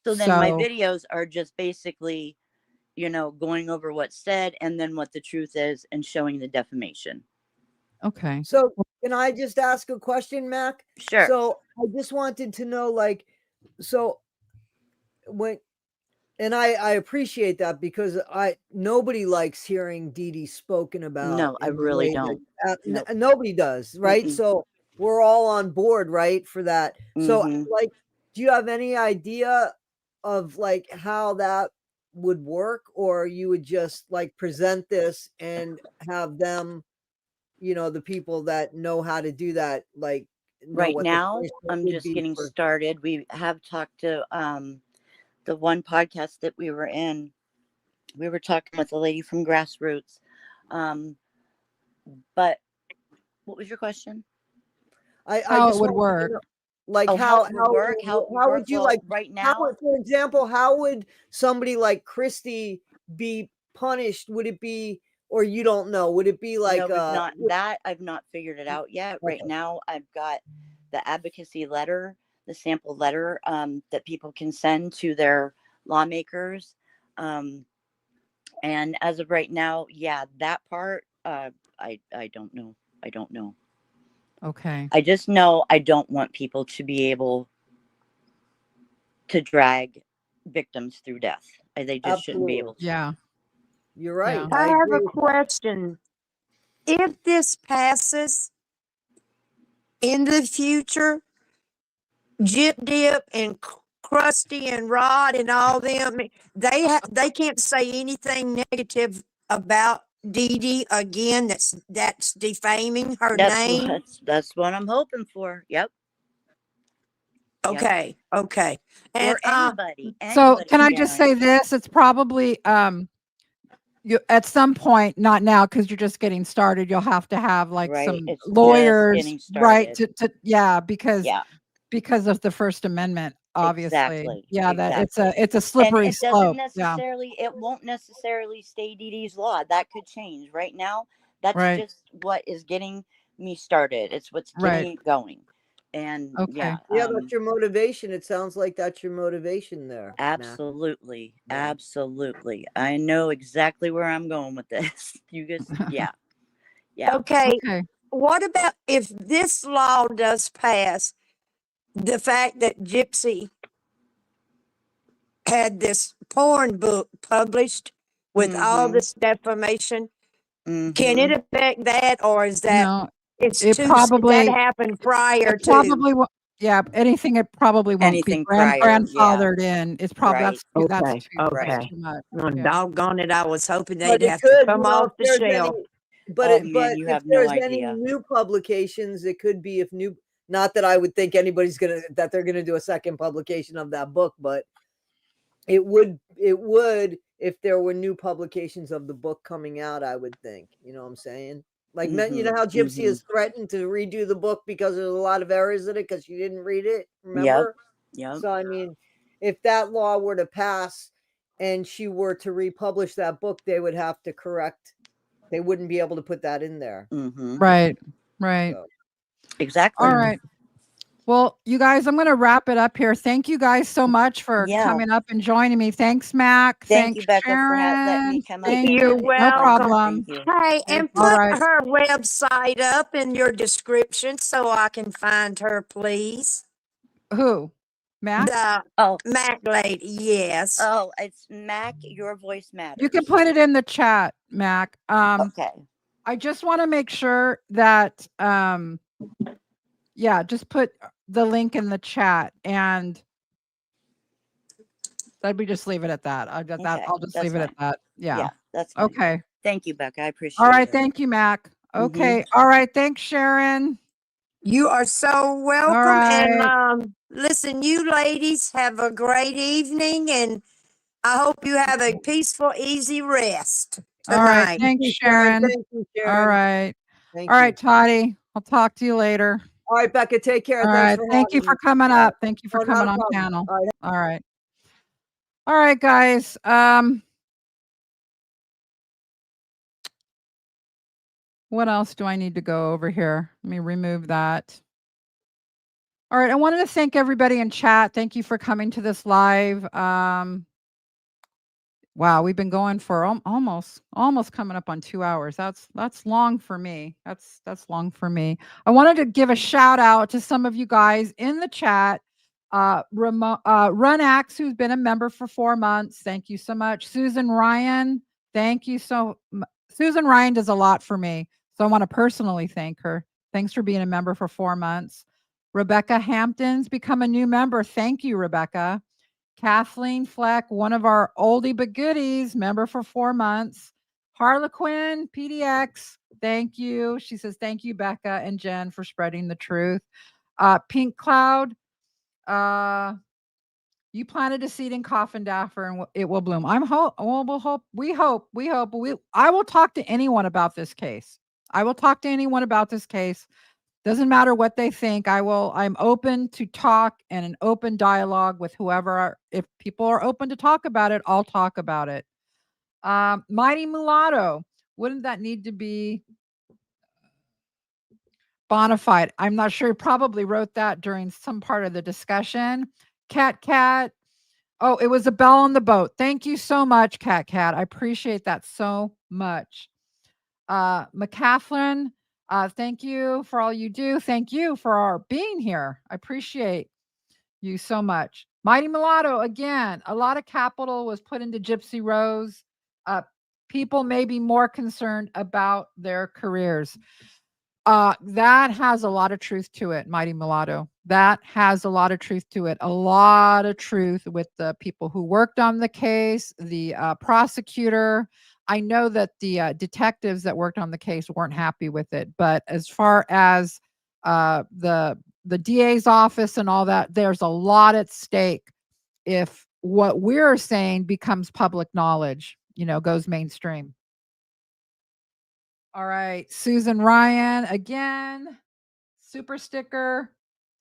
So then my So videos are just basically, going over what's said and then what the truth is and showing the defamation. okay. So can I just ask a question, Mac? Sure. So I just wanted to know, so when, and I appreciate that because nobody likes hearing Dee Dee spoken about. No, I in the really way don't. that- Nope. nobody does, right? Mm-mm. So we're all on board, right, for that. So Mhm. do you have any idea of how that would work, or you would just present this and have them, the people that know how to do that, know Right what the now, punishment I'm would just be getting for? started. We have talked to the one podcast that we were in. We were talking with a lady from Grassroots. But what was your question? I How it just would want to work. know, How it would work? How it would how work? would you Well, right how now, would, for example, how would somebody like Christy be punished? Would it be, or you don't know, would it be no, I've not figured it out yet. Right okay. now, I've got the advocacy letter, the sample letter that people can send to their lawmakers. And as of right now, yeah, that part, I don't know. I don't know. Okay. I just know I don't want people to be able to drag victims through death. They just shouldn't be able to. Yeah. You're right. Yeah. I have agree a with that. question. If this passes in the future, Jip Dip and Krusty and Rod and all them, they can't say anything negative about Dee Dee again. That's defaming her name. That's what I'm hoping for. Yep. Okay, okay. And Or anybody. So can I Anybody just can. say this? It's probably you at some point, not now because you're just getting started, you'll have to have like Right. some It's just lawyers, getting right? started. Yeah, because Yeah. of the First Amendment, obviously. Exactly. Yeah, that Exactly. it's a And slippery it doesn't slope. Yeah. necessarily, it won't necessarily stay Dee Dee's Law. That could change. Right now, That's Right. just what is getting me started. It's what's Right. getting it going. And Okay. Yeah, that's your motivation. It sounds like that's your motivation there, Mac. absolutely. Yeah. Absolutely. I know exactly where I'm going with this. You just, yeah. Yeah. Okay. Okay. What about if this law does pass, the fact that Gypsy had this porn book published with all Mhm. this defamation? Can Mhm. it affect that, or is that No, it's it too that probably happened prior it to? probably won't. Yeah, anything it probably won't be Anything prior. Yeah. grandfathered in. It's probably Right. that's Okay, too Right. okay. much. Oh, Yeah. doggone it! I was hoping But they'd it have to could, come off if the there's shelf. any, but Oh man, you if have no there's any idea. new publications, it could be if new. Not that I would think anybody's that they're gonna do a second publication of that book, but it would if there were new publications of the book coming out. I would think, you know what I'm saying? Like, you know how Gypsy has threatened to redo the book because there's a lot of errors in it because she didn't read it. Remember? Yep. So I mean, if that law were to pass and she were to republish that book, they would have to correct. They wouldn't be able to put that in there. Right. Right. So. Exactly. All right. Well, you guys, I'm going to wrap it up here. Thank you guys so much for Yeah. coming up and joining me. Thanks, Mac. Thank you, Thanks, Becca, for letting me Sharon. come up Thank and You're you. No welcome. problem. Thank you. Hey, Thank and you. All put right. her website up in your description so I can find her, please. Who? Mac? The Oh, Mac lady, yes. oh, it's Mac. Your voice matters. You can put it in the chat, Mac. Okay. I just want to make sure that yeah, just put the link in the chat and we just leave it at that. Okay, I'll just that's leave it at fine. that. Yeah. Yeah, that's fine. Okay. Thank you, Becca. I appreciate All right. it. Thank you, Mac. Okay. All right. Thanks, Sharon. You are so welcome. right. And listen, you ladies have a great evening, and I hope you have a peaceful, easy rest All right. tonight. Thanks, Thank Sharon. you, Sharon. All right. Thank All you. right, Toddy. I'll talk to you later. All right, Becca, take care. All Thanks right. for Thank you having for me. coming up. Thank you for Oh, not coming a on problem. panel. All right. All right. All right, guys. What else do I need to go over here? Let me remove that. All right. I wanted to thank everybody in chat. Thank you for coming to this live. Wow, we've been going for almost coming up on 2 hours. That's long for me. That's long for me. I wanted to give a shout out to some of you guys in the chat. Runax, who's been a member for 4 months. Thank you so much. Susan Ryan, thank you Susan Ryan does a lot for me. So I want to personally thank her. Thanks for being a member for 4 months. Rebecca Hampton's become a new member. Thank you, Rebecca. Kathleen Fleck, one of our oldie but goodies, member for 4 months. Harlequin PDX, thank you. She says, thank you, Becca and Jen, for spreading the truth. Pink Cloud, you planted a seed in Coffindaffer and it will bloom. I will talk to anyone about this case. I will talk to anyone about this case. Doesn't matter what they think. I'm open to talk and an open dialogue with whoever. If people are open to talk about it, I'll talk about it. Mighty Mulatto, wouldn't that need to be bonafide? I'm not sure. Probably wrote that during some part of the discussion. Cat. Oh, it was a bell on the boat. Thank you so much, Cat. I appreciate that so much. McCafflin, thank you for all you do. Thank you for our being here. I appreciate you so much. Mighty Mulatto, again, a lot of capital was put into Gypsy Rose. People may be more concerned about their careers. That has a lot of truth to it, Mighty Mulatto. That has a lot of truth to it. A lot of truth with the people who worked on the case, the prosecutor. I know that the detectives that worked on the case weren't happy with it, but as far as the DA's office and all that, there's a lot at stake if what we're saying becomes public knowledge, goes mainstream. All right, Susan Ryan again, super sticker.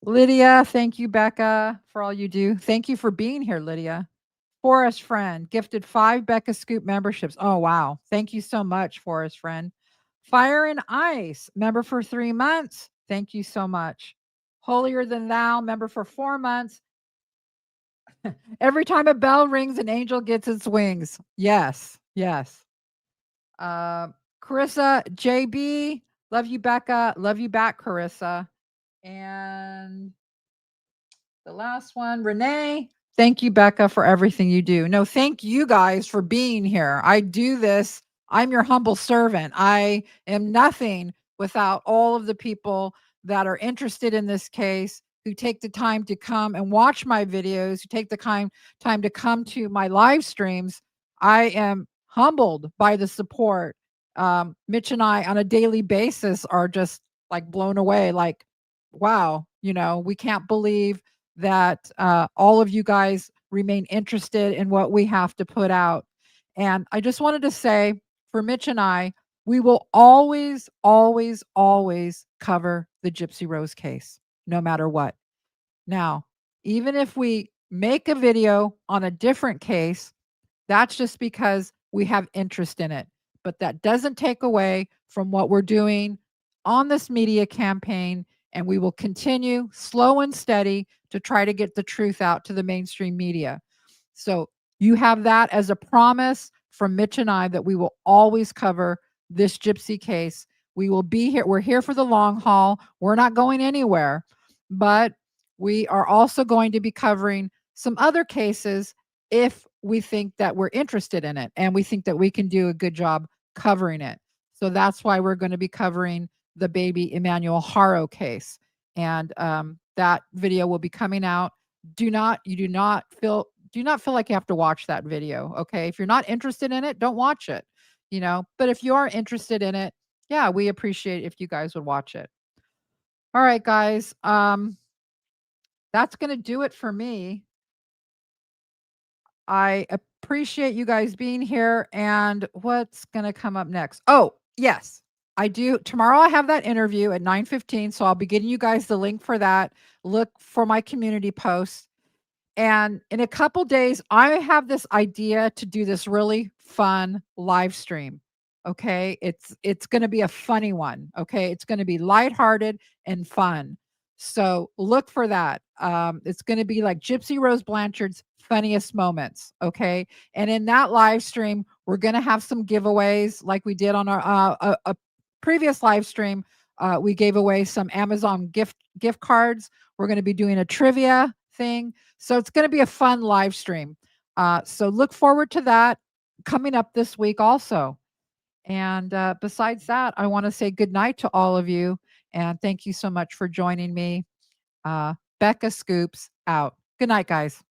Lydia, thank you, Becca, for all you do. Thank you for being here, Lydia. Forest Friend gifted 5 Becca Scoop memberships. Oh, wow. Thank you so much, Forest Friend. Fire and Ice, member for 3 months. Thank you so much. Holier Than Thou, member for 4 months. Every time a bell rings, an angel gets its wings. Yes, yes. Carissa JB, love you, Becca. Love you back, Carissa. And the last one, Renee. Thank you, Becca, for everything you do. No, thank you guys for being here. I do this. I'm your humble servant. I am nothing without all of the people that are interested in this case, who take the time to come and watch my videos, who take the time to come to my live streams. I am humbled by the support. Mitch and I on a daily basis are just like blown away, like, wow, we can't believe that all of you guys remain interested in what we have to put out. And I just wanted to say, for Mitch and I, we will always, always, always cover the Gypsy Rose case, no matter what. Now, even if we make a video on a different case, that's just because we have interest in it. But that doesn't take away from what we're doing on this media campaign. And we will continue slow and steady to try to get the truth out to the mainstream media. So you have that as a promise from Mitch and I that we will always cover this Gypsy case. We will be here. We're here for the long haul. We're not going anywhere. But we are also going to be covering some other cases if we think that we're interested in it and we think that we can do a good job covering it. So that's why we're going to be covering the baby Emmanuel Haro case. And that video will be coming out. Do not feel like you have to watch that video. Okay. If you're not interested in it, don't watch it. But if you are interested in it, yeah, we appreciate if you guys would watch it. All right, guys. That's going to do it for me. I appreciate you guys being here. And what's going to come up next? Oh, yes, I do. Tomorrow I have that interview at 9:15. So I'll be getting you guys the link for that. Look for my community post. And in a couple days, I have this idea to do this really fun live stream. Okay. It's going to be a funny one. Okay. It's going to be lighthearted and fun. So look for that. It's going to be like Gypsy Rose Blanchard's funniest moments. Okay. And in that live stream, we're going to have some giveaways like we did on our a previous live stream. We gave away some Amazon gift cards. We're going to be doing a trivia thing. So it's going to be a fun live stream. So look forward to that coming up this week also. And besides that, I want to say good night to all of you. And thank you so much for joining me. Becca Scoops out. Good night, guys.